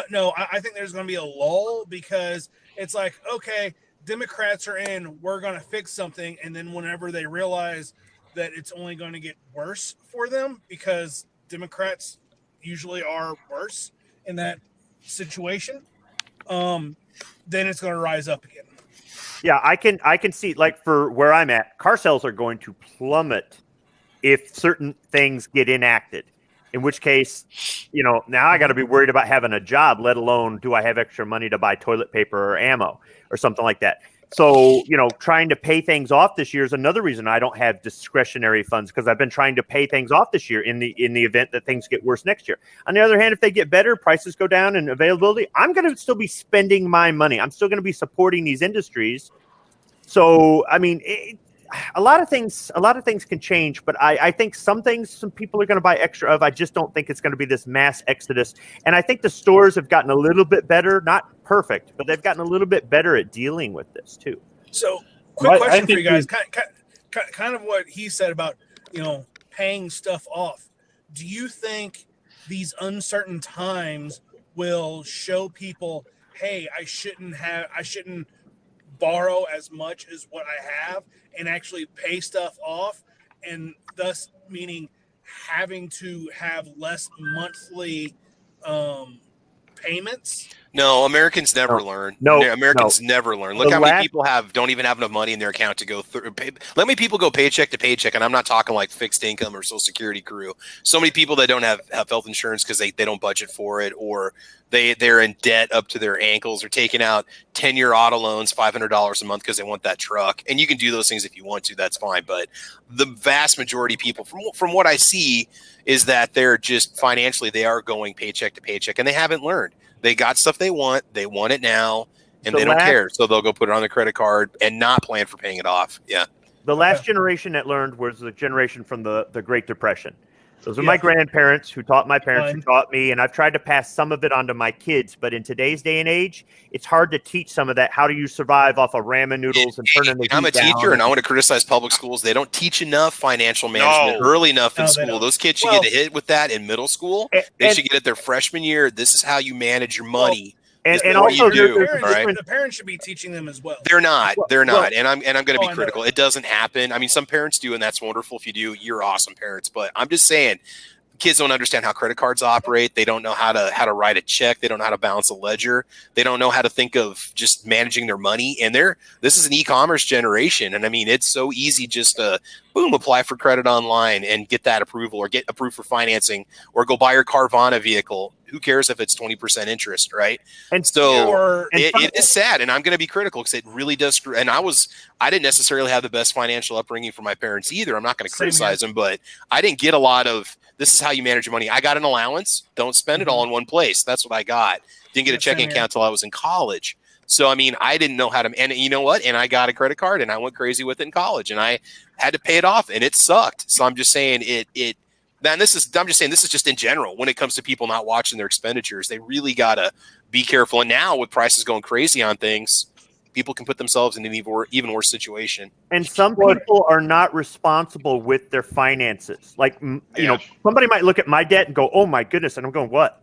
No. I think there's going to be a lull because it's like, okay, Democrats are in, we're going to fix something. And then whenever they realize that it's only going to get worse for them because Democrats usually are worse in that situation, then it's going to rise up again. Yeah, I can see, like, for where I'm at, car sales are going to plummet if certain things get enacted. In which case, now I got to be worried about having a job, let alone do I have extra money to buy toilet paper or ammo or something like that. So, trying to pay things off this year is another reason I don't have discretionary funds, because I've been trying to pay things off this year in the event that things get worse next year. On the other hand, if they get better, prices go down and availability, I'm going to still be spending my money. I'm still going to be supporting these industries. So, I mean, a lot of things can change, but I think some people are going to buy extra of. I just don't think it's going to be this mass exodus. And I think the stores have gotten a little bit better, not perfect, but they've gotten a little bit better at dealing with this too. So, quick question for you guys, kind of what he said about, paying stuff off. Do you think these uncertain times will show people, hey, I shouldn't borrow as much as what I have and actually pay stuff off, and thus meaning having to have less monthly payments? No, Americans never learn. Americans never learn. Look how many people don't even have enough money in their account to go through. Let me people go paycheck to paycheck, and I'm not talking like fixed income or Social Security crew. So many people that don't have health insurance because they don't budget for it, or They're in debt up to their ankles. They're taking out 10-year auto loans, $500 a month because they want that truck. And you can do those things if you want to. That's fine. But the vast majority of people, from what I see, is that they're just financially, they are going paycheck to paycheck, and they haven't learned. They got stuff they want it now, and they don't care. So they'll go put it on their credit card and not plan for paying it off. Yeah. The last generation that learned was the generation from the Great Depression. Those are my grandparents who taught my parents, who taught me, and I've tried to pass some of it on to my kids. But in today's day and age, it's hard to teach some of that. How do you survive off of ramen noodles and turning the heat I'm a down? teacher, and I want to criticize public schools. They don't teach enough financial management early enough in school. Those kids should get hit with that in middle school. They should get it their freshman year. This is how you manage your money. And also, the parents should be teaching them as well. They're not. And I'm going to be critical. It doesn't happen. I mean, some parents do, and that's wonderful. If you do, you're awesome parents. But I'm just saying, kids don't understand how credit cards operate. They don't know how to write a check. They don't know how to balance a ledger. They don't know how to think of just managing their money. And this is an e-commerce generation. And I mean, it's so easy just to apply for credit online and get that approval, or get approved for financing, or go buy your Carvana vehicle. Who cares if it's 20% interest, right? And so it is sad, and I'm going to be critical because it really does. And I didn't necessarily have the best financial upbringing from my parents either. I'm not going to criticize them, but I didn't get a lot of, this is how you manage your money. I got an allowance. Don't spend it all in one place. That's what I got. Didn't get a checking account until I was in college. So, I mean, I didn't know how to, and you know what? And I got a credit card, and I went crazy with it in college, and I had to pay it off, and it sucked. So I'm just saying I'm just saying this is just in general when it comes to people not watching their expenditures. They really got to be careful. And now with prices going crazy on things, people can put themselves in an even worse situation. And some people are not responsible with their finances. Like, you know, somebody might look at my debt and go, oh my goodness. And I'm going, what?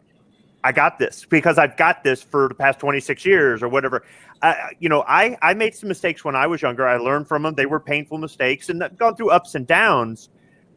I got this because I've got this for the past 26 years or whatever. I made some mistakes when I was younger. I learned from them. They were painful mistakes, and I've gone through ups and downs.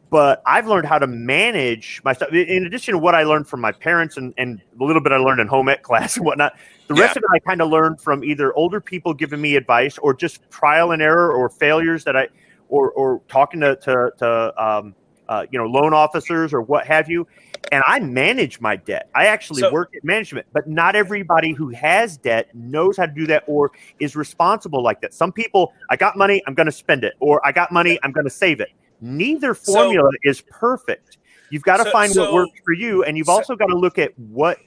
But I've learned how to manage my stuff. In addition to what I learned from my parents and a little bit I learned in home ec class and whatnot, the rest of it I kind of learned from either older people giving me advice or just trial and error or failures that or talking to loan officers or what have you. And I manage my debt. I actually work at management, but not everybody who has debt knows how to do that or is responsible like that. Some people, I got money, I'm going to spend it, or I got money, I'm going to save it. Neither formula is perfect. You've got to find what works for you, and you've also got to look at what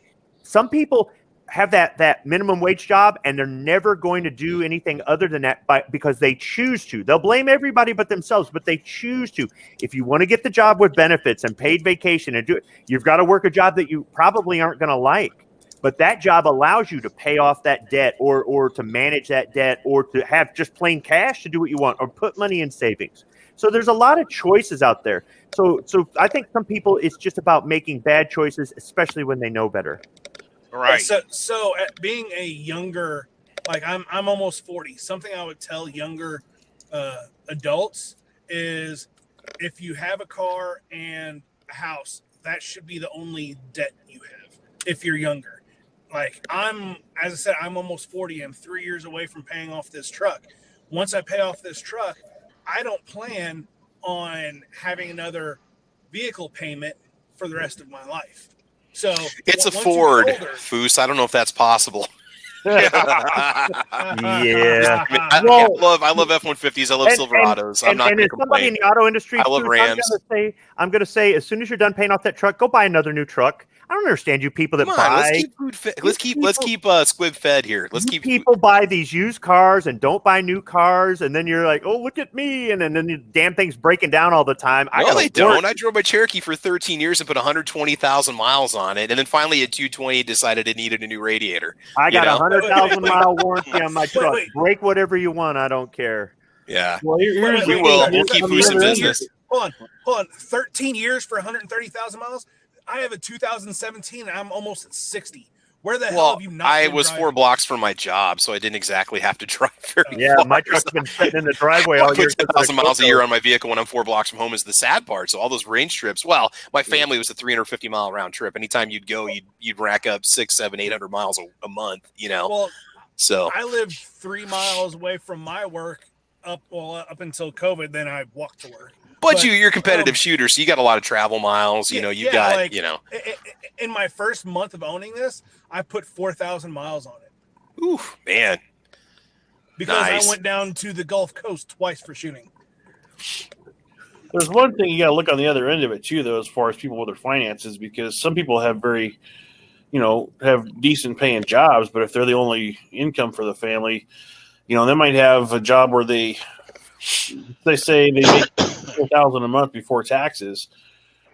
some people have that minimum wage job, and they're never going to do anything other than that because they choose to. They'll blame everybody but themselves, but they choose to. If you want to get the job with benefits and paid vacation and do it, you've got to work a job that you probably aren't going to like. But that job allows you to pay off that debt or to manage that debt or to have just plain cash to do what you want or put money in savings. So there's a lot of choices out there. So I think some people, it's just about making bad choices, especially when they know better. Right. So being a younger, like I'm almost 40. Something I would tell younger adults is if you have a car and a house, that should be the only debt you have if you're younger. Like as I said, I'm almost 40. I'm 3 years away from paying off this truck. Once I pay off this truck, I don't plan on having another vehicle payment for the rest of my life. So it's a Ford, Foose. I don't know if that's possible. Yeah. I love F-150s. I love Silverados. I'm not going to complain. Somebody in the auto industry, I love Rams. I'm going to say, as soon as you're done paying off that truck, go buy another new truck. I don't understand you people that buy. Let's keep Squib fed here. Let's keep people buy these used cars and don't buy new cars, and then you're like, oh, look at me, and then the damn thing's breaking down all the time. No, they don't. I drove my Cherokee for 13 years and put 120,000 miles on it, and then finally at 220 decided it needed a new radiator. I got a 100,000-mile warranty on my truck. Break whatever you want. I don't care. Yeah, well, we'll keep Foose in business. Hold on. 13 years for 130,000 miles. I have a 2017 and I'm almost at 60. Where the hell have you not I been was driving? 4 blocks from my job, so I didn't exactly have to drive very far. My truck's been sitting in the driveway all year. 10,000 miles a year on my vehicle when I'm 4 blocks from home is the sad part. So all those range trips, my family was a 350-mile round trip. Anytime you'd go, you'd rack up 600, 700, 800 miles a month, Well, so I lived 3 miles away from my work up until COVID. Then I walked to work. But you're a competitive shooter, so you got a lot of travel miles. You got. In my first month of owning this, I put 4,000 miles on it. Ooh, man. Because nice. I went down to the Gulf Coast twice for shooting. There's one thing you got to look on the other end of it too, though, as far as people with their finances, because some people have have decent paying jobs, but if they're the only income for the family, they might have a job where they say they make $4,000 a month before taxes,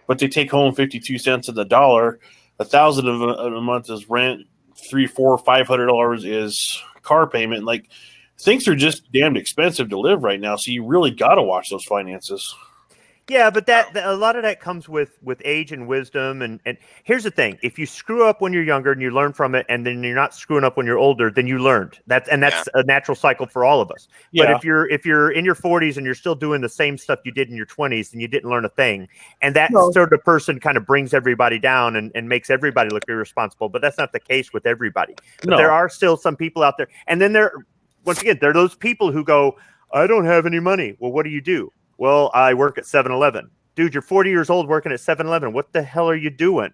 but they take home 52 cents of the dollar. $1,000 a month is rent. $300, $400, $500 is car payment. Like, things are just damned expensive to live right now, so you really got to watch those finances. Yeah, but a lot of that comes with age and wisdom. And here's the thing: if you screw up when you're younger and you learn from it, and then you're not screwing up when you're older, then you learned. That's a natural cycle for all of us. Yeah. But if you're in your 40s and you're still doing the same stuff you did in your 20s, then you didn't learn a thing. And that sort of person kind of brings everybody down and makes everybody look irresponsible. But that's not the case with everybody. But there are still some people out there. And then there are those people who go, "I don't have any money." Well, what do you do? Well, I work at 7-Eleven. Dude, you're 40 years old working at 7-Eleven. What the hell are you doing?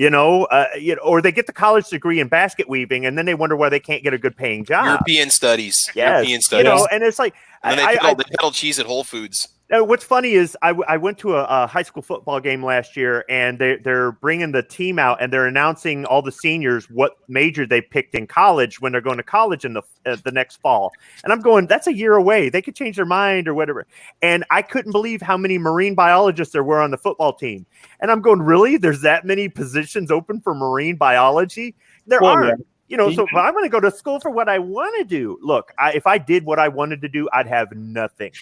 Or they get the college degree in basket weaving, and then they wonder why they can't get a good paying job. European studies. Yes. European studies. And it's like, and then they peddle cheese at Whole Foods. What's funny is I went to a high school football game last year, and they're bringing the team out, and they're announcing all the seniors what major they picked in college when they're going to college in the next fall. And I'm going, that's a year away. They could change their mind or whatever. And I couldn't believe how many marine biologists there were on the football team. And I'm going, really? There's that many positions open for marine biology? There aren't. So if I'm going to go to school for what I want to do. Look, if I did what I wanted to do, I'd have nothing.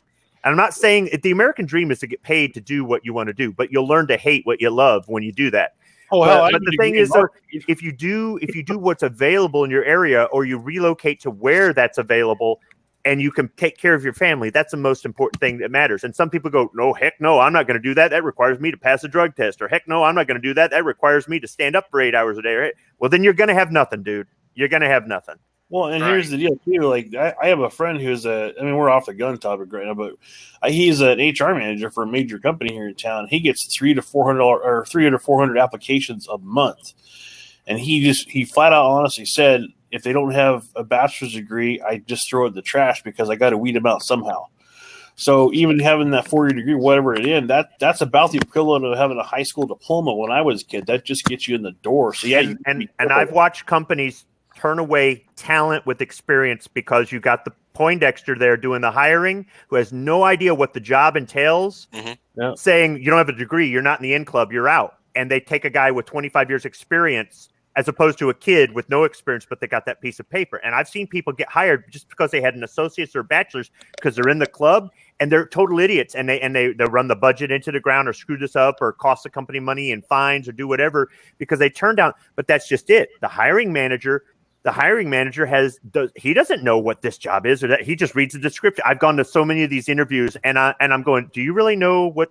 And I'm not saying the American dream is to get paid to do what you want to do, but you'll learn to hate what you love when you do that. But the thing is, though, if you do what's available in your area, or you relocate to where that's available, and you can take care of your family, that's the most important thing that matters. And some people go, "No, heck no, I'm not going to do that. That requires me to pass a drug test." Or, "Heck no, I'm not going to do that. That requires me to stand up for 8 hours a day." Right? Well, then you're going to have nothing, dude. You're going to have nothing. Well, and here's the deal too. Like, I have a friend who's we're off the gun topic right now, but he's an HR manager for a major company here in town. He gets $300 to $400 applications a month, and he flat out honestly said, if they don't have a bachelor's degree, I just throw it in the trash because I got to weed them out somehow. So even having that 4-year degree, whatever it is, that's about the equivalent of having a high school diploma when I was a kid. That just gets you in the door. So yeah, and I've watched companies turn away talent with experience because you got the Poindexter there doing the hiring who has no idea what the job entails, saying, "You don't have a degree, you're not in the in club, you're out." And they take a guy with 25 years experience as opposed to a kid with no experience, but they got that piece of paper. And I've seen people get hired just because they had an associate's or a bachelor's because they're in the club, and they're total idiots, and they run the budget into the ground or screw this up or cost the company money in fines or do whatever because they turn down. But that's just it. The hiring manager he doesn't know what this job is, or that he just reads the description. I've gone to so many of these interviews, and I'm going, "Do you really know what?"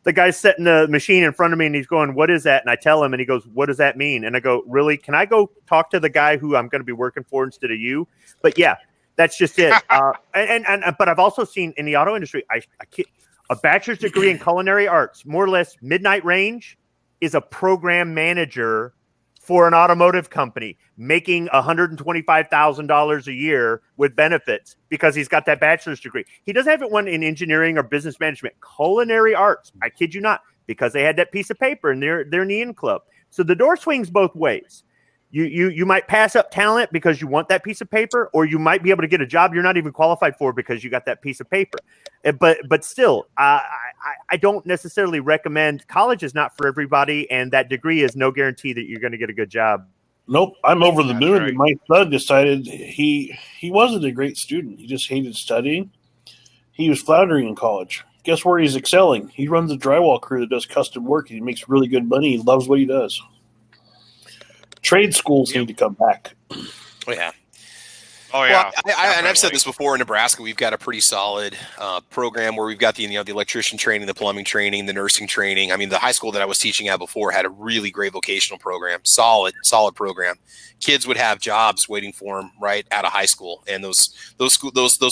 The guy's setting the machine in front of me, and he's going, "What is that?" And I tell him, and he goes, "What does that mean?" And I go, "Really? Can I go talk to the guy who I'm going to be working for instead of you?" But yeah, that's just it. But I've also seen in the auto industry, a bachelor's degree in culinary arts, more or less midnight range, is a program manager for an automotive company making $125,000 a year with benefits because he's got that bachelor's degree. He doesn't have one in engineering or business management. Culinary arts, I kid you not, because they had that piece of paper and they're in the in club. So the door swings both ways. You might pass up talent because you want that piece of paper, or you might be able to get a job you're not even qualified for because you got that piece of paper. But still, I don't necessarily recommend. College is not for everybody, and that degree is no guarantee that you're going to get a good job. Nope, I'm over the moon. Right. My son decided he wasn't a great student. He just hated studying. He was floundering in college. Guess where he's excelling? He runs a drywall crew that does custom work. He makes really good money. He loves what he does. Trade schools need to come back. Oh, yeah. Oh yeah, Well, and I've said this before. In Nebraska, we've got a pretty solid program where we've got the the electrician training, the plumbing training, the nursing training. I mean, the high school that I was teaching at before had a really great vocational program, solid program. Kids would have jobs waiting for them right out of high school, and those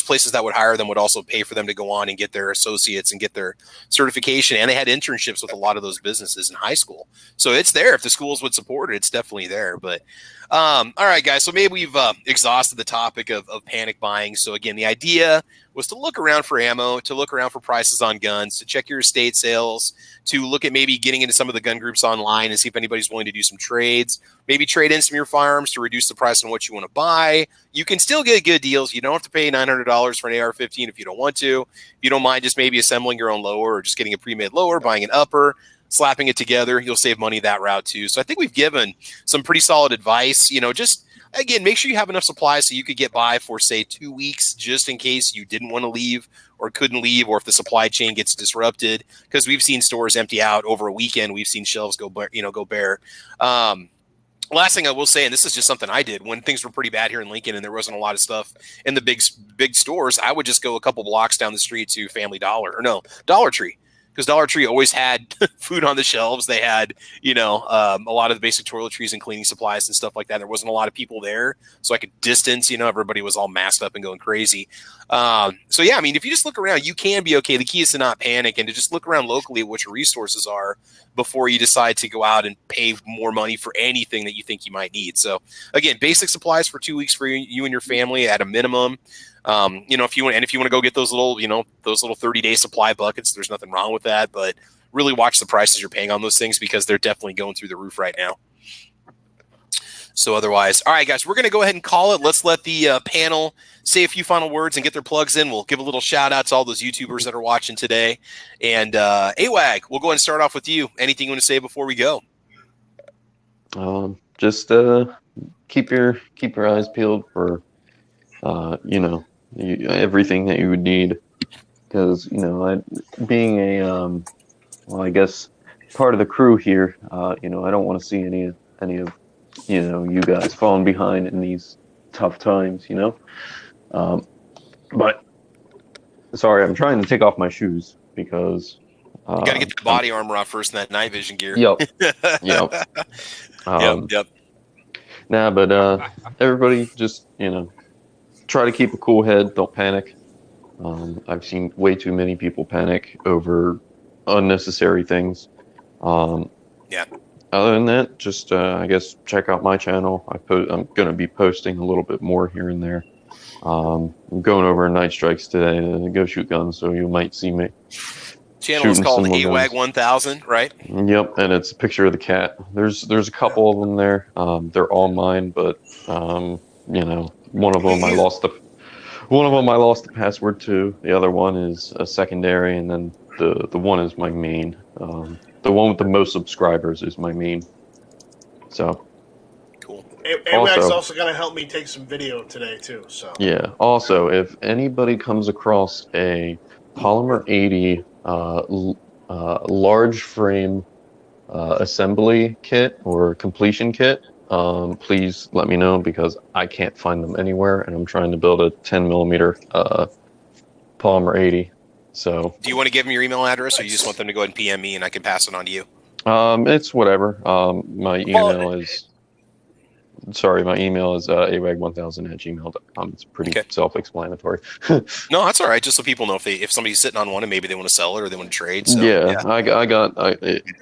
places that would hire them would also pay for them to go on and get their associates and get their certification. And they had internships with a lot of those businesses in high school. So it's there. If the schools would support it, it's definitely there. But all right, guys. So maybe we've exhausted the topic of panic buying. So again, the idea was to look around for ammo, to look around for prices on guns, to check your estate sales, to look at maybe getting into some of the gun groups online and see if anybody's willing to do some trades, maybe trade in some of your firearms to reduce the price on what you want to buy. You can still get good deals. You don't have to pay $900 for an AR-15 if you don't want to. If you don't mind just maybe assembling your own lower or just getting a pre-made lower, buying an upper, slapping it together, you'll save money that route too. So I think we've given some pretty solid advice. Just again, make sure you have enough supplies so you could get by for say 2 weeks, just in case you didn't want to leave or couldn't leave, or if the supply chain gets disrupted. Because we've seen stores empty out over a weekend. We've seen shelves go bare. Last thing I will say, and this is just something I did when things were pretty bad here in Lincoln and there wasn't a lot of stuff in the big stores, I would just go a couple blocks down the street to Dollar Tree. Because Dollar Tree always had food on the shelves. They had, a lot of the basic toiletries and cleaning supplies and stuff like that. There wasn't a lot of people there, so I could distance. Everybody was all masked up and going crazy. So yeah, I mean, if you just look around, you can be okay. The key is to not panic and to just look around locally at what your resources are before you decide to go out and pay more money for anything that you think you might need. So again, basic supplies for 2 weeks for you and your family at a minimum. If you want to go get those little 30-day supply buckets, there's nothing wrong with that, but really watch the prices you're paying on those things because they're definitely going through the roof right now. So otherwise, all right, guys, we're going to go ahead and call it. Let's let the panel say a few final words and get their plugs in. We'll give a little shout out to all those YouTubers that are watching today. And AWAG, we'll go ahead and start off with you. Anything you want to say before we go? Just keep your eyes peeled for everything that you would need, because being a I guess part of the crew here, I don't want to see any of you guys falling behind in these tough times, but sorry, I'm trying to take off my shoes because you got to get the body armor off first and that night vision gear. Yep. Yep. Nah, but everybody just try to keep a cool head. Don't panic. I've seen way too many people panic over unnecessary things. Yeah. Other than that, just I guess check out my channel. I'm going to be posting a little bit more here and there. I'm going over Night Strikes today to go shoot guns, so you might see me. Channel is called AWAG 1000, right? Yep, and it's a picture of the cat. There's a couple of them there. They're all mine, but one of them I lost the password to. The other one is a secondary, and then the one is my main. The one with the most subscribers is my main. So cool. AWAG's also going to help me take some video today too. So yeah. Also, if anybody comes across a Polymer 80 large frame assembly kit or completion kit, please let me know, because I can't find them anywhere, and I'm trying to build a 10mm Polymer 80. So, do you want to give them your email address, or you just want them to go ahead and PM me and I can pass it on to you? It's whatever. My email is awag1000@gmail.com. It's pretty self-explanatory. No, that's all right. Just so people know if somebody's sitting on one and maybe they want to sell it or they want to trade. So,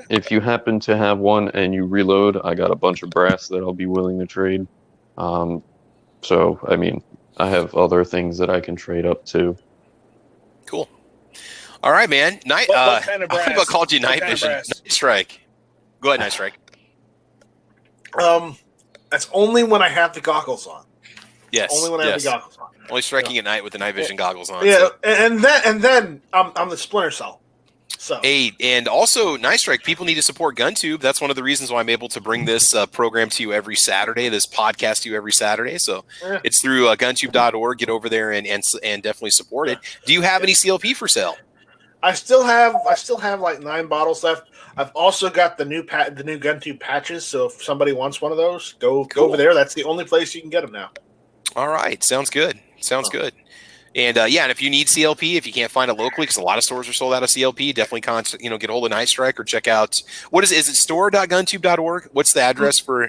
if you happen to have one and you reload, I got a bunch of brass that I'll be willing to trade. So, I mean, I have other things that I can trade up to. Cool. All right, man. What kind of brass? I called you Night Vision. Night Strike. Go ahead, Night Strike. That's only when I have the goggles on. Yes. Only when I have the goggles on. Only striking at night with the night vision goggles on. Yeah, so. and then I'm the Splinter Cell. So hey, and also Night Strike, people need to support GunTube. That's one of the reasons why I'm able to bring this program to you every Saturday, this podcast to you every Saturday. So it's through guntube.org. Get over there and definitely support it. Do you have any CLP for sale? I still have like 9 bottles left. I've also got the new GunTube patches. So if somebody wants one of those, go over there. That's the only place you can get them now. All right. Sounds good. Sounds good. And and if you need CLP, if you can't find it locally, because a lot of stores are sold out of CLP, definitely get a hold of Night Strike or check out is it store.guntube.org? What's the address for?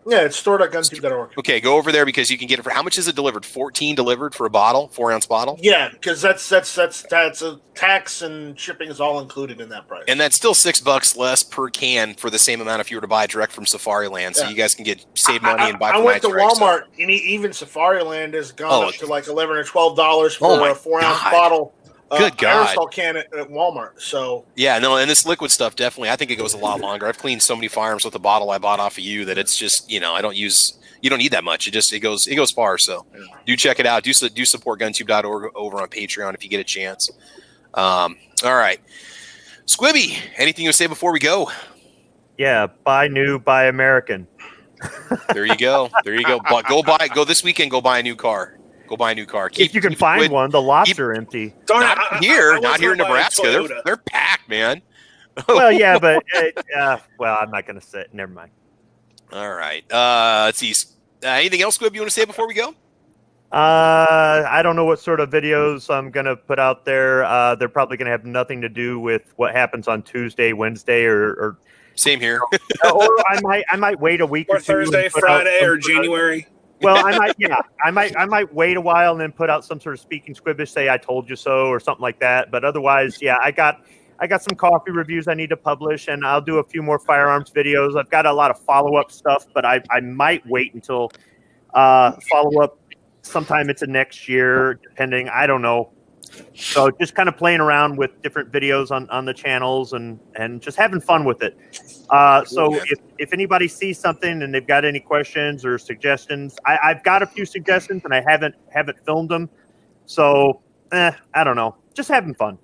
Yeah, it's store.guntube.org. Okay, go over there because you can get it for how much is it delivered? 14 delivered for a bottle, 4-ounce bottle. Yeah, because that's a tax and shipping is all included in that price. And that's still $6 less per can for the same amount if you were to buy it direct from Safariland. So you guys can save money and buy. I went to Walmart and even Safariland has gone up to like $11 or $12 for a 4-ounce bottle. Good God. Aerosol can at Walmart. So and this liquid stuff definitely. I think it goes a lot longer. I've cleaned so many firearms with a bottle I bought off of you that it's just you don't need that much. It goes far. So do check it out. Do support guntube.org over on Patreon if you get a chance. All right, Squibby, anything you say before we go? Yeah, buy new, buy American. There you go. Go this weekend. Go buy a new car. Go buy a new car. If you can find one, the lots are empty. Not here in Nebraska. They're packed, man. Well, yeah, but I'm not going to say it. Never mind. All right. Let's see. Anything else, Squib, you want to say before we go? I don't know what sort of videos I'm going to put out there. They're probably going to have nothing to do with what happens on Tuesday, Wednesday, or same here. Or I might wait a week or two Thursday, Friday, or January. Well, I might wait a while and then put out some sort of speaking squibbish, say I told you so or something like that. But otherwise, I got some coffee reviews I need to publish, and I'll do a few more firearms videos. I've got a lot of follow-up stuff, but I might wait until follow-up sometime into next year, depending. I don't know. So just kind of playing around with different videos on the channels and just having fun with it. So if anybody sees something and they've got any questions or suggestions, I've got a few suggestions and I haven't filmed them. So I don't know. Just having fun.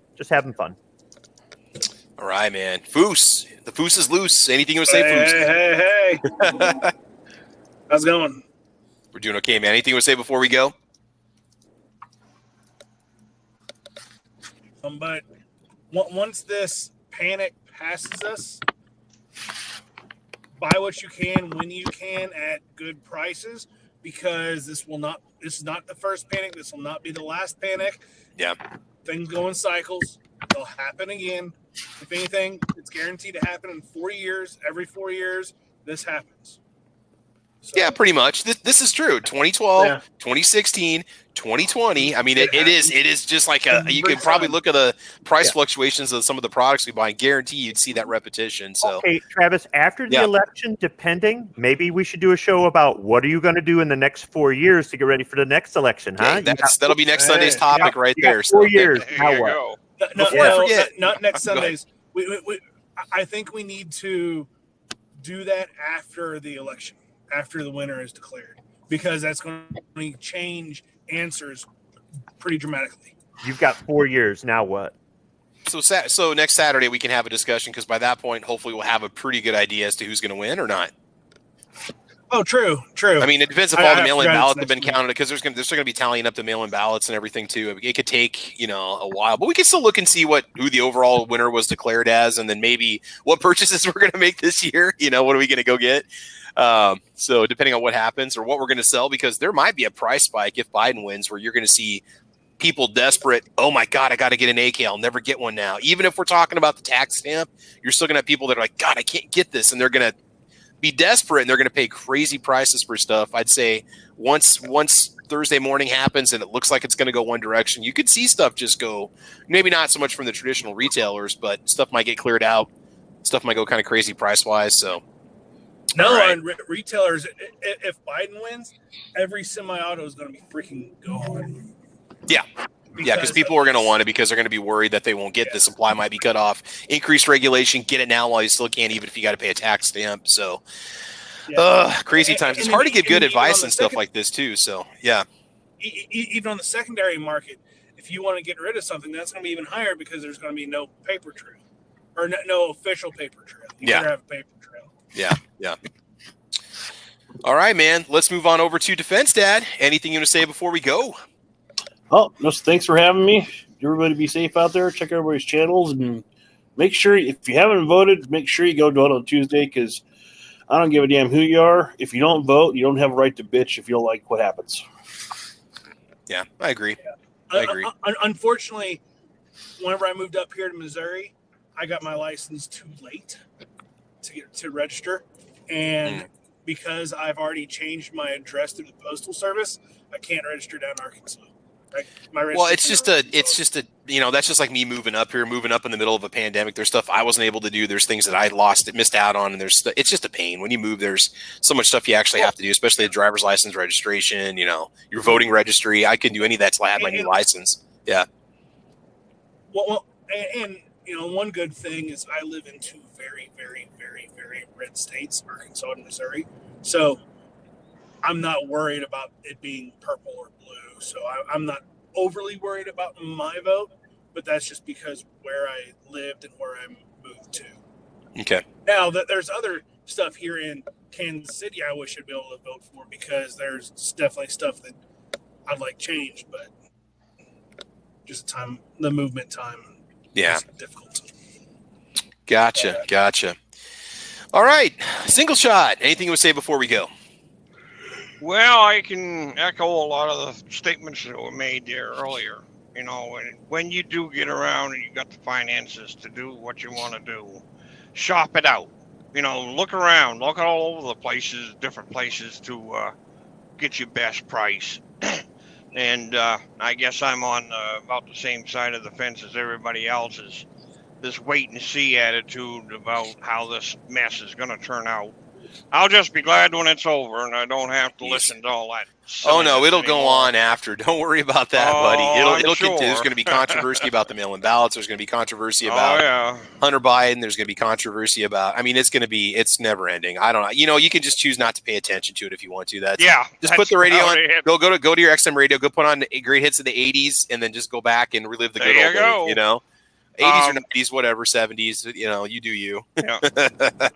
All right, man. Foos. The Foos is loose. Anything you want to say, Foos? Hey. How's it going? We're doing okay, man. Anything you want to say before we go? But once this panic passes us, buy what you can when you can at good prices, because this is not the first panic. This will not be the last panic. Yeah. Things go in cycles. They'll happen again. If anything, it's guaranteed to happen in 4 years. Every 4 years, this happens. So, yeah, pretty much. This is true. 2012, 2016, 2020. I mean, it is just like you can probably look at the price fluctuations of some of the products we buy and guarantee you'd see that repetition. So, okay, Travis, after the election, depending, maybe we should do a show about what are you going to do in the next 4 years to get ready for the next election, huh? Yeah, that'll be next Sunday's topic right there. 4 years. There you go. Not next Sundays. I think we need to do that after the election, after the winner is declared, because that's going to change answers pretty dramatically. You've got 4 years. Now what? So next Saturday we can have a discussion, because by that point, hopefully we'll have a pretty good idea as to who's going to win or not. Oh, true. I mean, it depends if all the mail-in ballots have been counted, because they're still going to be tallying up the mail-in ballots and everything too. It could take a while, but we can still look and see who the overall winner was declared as, and then maybe what purchases we're going to make this year. What are we going to go get? So depending on what happens or what we're going to sell, because there might be a price spike if Biden wins, where you're going to see people desperate. Oh my God, I got to get an AK. I'll never get one now. Even if we're talking about the tax stamp, you're still going to have people that are like, God, I can't get this, and they're going to be desperate and they're going to pay crazy prices for stuff. I'd say once Thursday morning happens and it looks like it's going to go one direction, you could see stuff just go, maybe not so much from the traditional retailers, but stuff might get cleared out. Stuff might go kind of crazy price wise. So and retailers, if Biden wins, every semi-auto is going to be freaking gone. Yeah. Because people are going to want it, because they're going to be worried that they won't get the supply might be cut off. Increased regulation, get it now while you still can, even if you got to pay a tax stamp. So, crazy times. It's hard to give good advice and stuff like this too. So, yeah. Even on the secondary market, if you want to get rid of something, that's going to be even higher, because there's going to be no paper trail, or no official paper trail. You better have a paper trail. Yeah. All right, man. Let's move on over to Defense Dad. Anything you want to say before we go? Oh, no, thanks for having me. Everybody be safe out there. Check everybody's channels, and make sure, if you haven't voted, make sure you go vote on Tuesday, because I don't give a damn who you are. If you don't vote, you don't have a right to bitch if you don't like what happens. Yeah, I agree. Unfortunately, whenever I moved up here to Missouri, I got my license too late to register, and because I've already changed my address through the postal service, I can't register down in Arkansas. Well, it's just a, that's just like me moving up here, moving up in the middle of a pandemic. There's stuff I wasn't able to do. There's things that I missed out on, and it's just a pain when you move. There's so much stuff you actually have to do, especially a driver's license registration. Your voting registry. I couldn't do any of that till I had my new license. Yeah. Well, and one good thing is I live in two very, very, very, very red states, Arkansas and Missouri. So I'm not worried about it being purple or blue. So I'm not overly worried about my vote, but that's just because where I lived and where I moved to. Okay. Now that there's other stuff here in Kansas City, I wish I'd be able to vote for, because there's definitely stuff that I'd like changed, but just the movement time. Yeah. Is difficult. Gotcha. All right. Single shot. Anything you would say before we go? Well, I can echo a lot of the statements that were made there earlier. When you do get around and you got the finances to do what you want to do, shop it out. Look around, look all over the places, different places to get your best price. And I guess I'm on about the same side of the fence as everybody else, is this wait and see attitude about how this mess is going to turn out. I'll just be glad when it's over and I don't have to listen to all that. Oh no, it'll go on after. Don't worry about that, buddy. It'll sure. continue. There's going to be controversy about the mail-in ballots. There's going to be controversy about Hunter Biden. There's going to be controversy about. It's never ending. I don't know. You can just choose not to pay attention to it if you want to. Just put the radio on. Go to your XM radio. Go put on great hits of the '80s, and then just go back and relive the good old days. 80s or 90s, whatever, 70s, you do you. Yeah.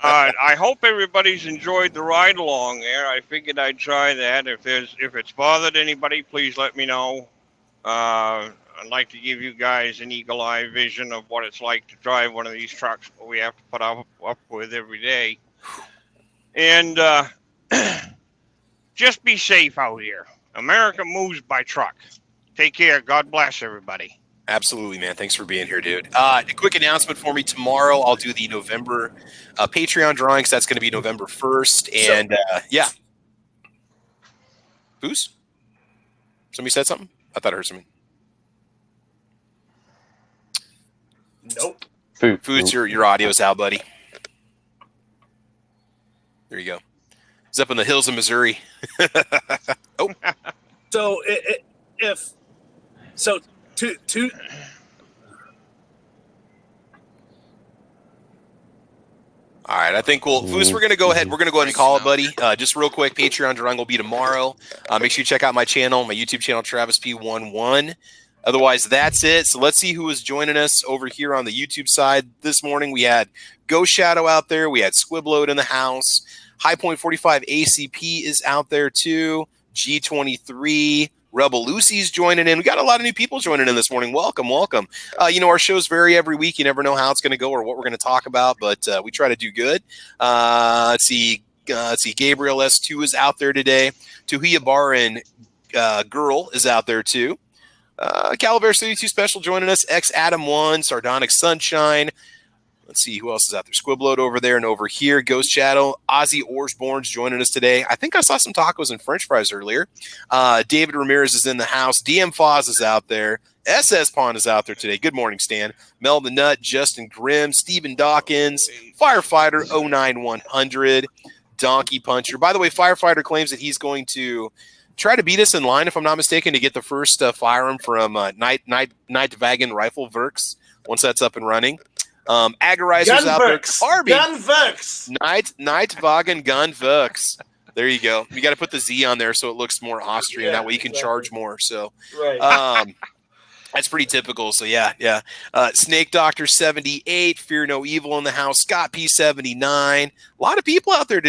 I hope everybody's enjoyed the ride along there. I figured I'd try that. If it's bothered anybody, please let me know. I'd like to give you guys an eagle eye vision of what it's like to drive one of these trucks we have to put up with every day. And just be safe out here. America moves by truck. Take care. God bless everybody. Absolutely, man. Thanks for being here, dude. A quick announcement for me. Tomorrow, I'll do the November Patreon drawings. That's going to be November 1st. And, Who's? Somebody said something? I thought I heard something. Nope. Foods, your audio's out, buddy. There you go. It's up in the hills of Missouri. Oh. So, Two. All right, I think we're going to go ahead. We're going to go ahead and call it, buddy. Just real quick, Patreon drawing will be tomorrow. Make sure you check out my channel, my YouTube channel, Travis P11. Otherwise, that's it. So let's see who is joining us over here on the YouTube side this morning. We had Ghost Shadow out there. We had Squibload in the house. High Point 45 ACP is out there too. G23. Rebel Lucy's joining in. We got a lot of new people joining in this morning. Welcome. Our shows vary every week. You never know how it's going to go or what we're going to talk about, but we try to do good. Let's see. Gabriel S2 is out there today. Tuhiya Barin Girl is out there too. Calabar 32 Special joining us. X Adam 1, Sardonic Sunshine. Let's see who else is out there. Squibload over there and over here. Ghost Shadow. Ozzy Orsborn's joining us today. I think I saw some tacos and french fries earlier. David Ramirez is in the house. DM Foz is out there. SS Pond is out there today. Good morning, Stan. Mel the Nut, Justin Grimm, Stephen Dawkins, Firefighter 09100, Donkey Puncher. By the way, Firefighter claims that he's going to try to beat us in line, if I'm not mistaken, to get the first firearm from Nightvagen Rifle Works once that's up and running. Agorizer's out there. Gunworks. Nightvagen Gunworks. There you go. You got to put the Z on there so it looks more Austrian. That way you can charge more. So, right. That's pretty typical. So yeah. Snake Doctor 78, Fear No Evil in the house. Scott P79. A lot of people out there today.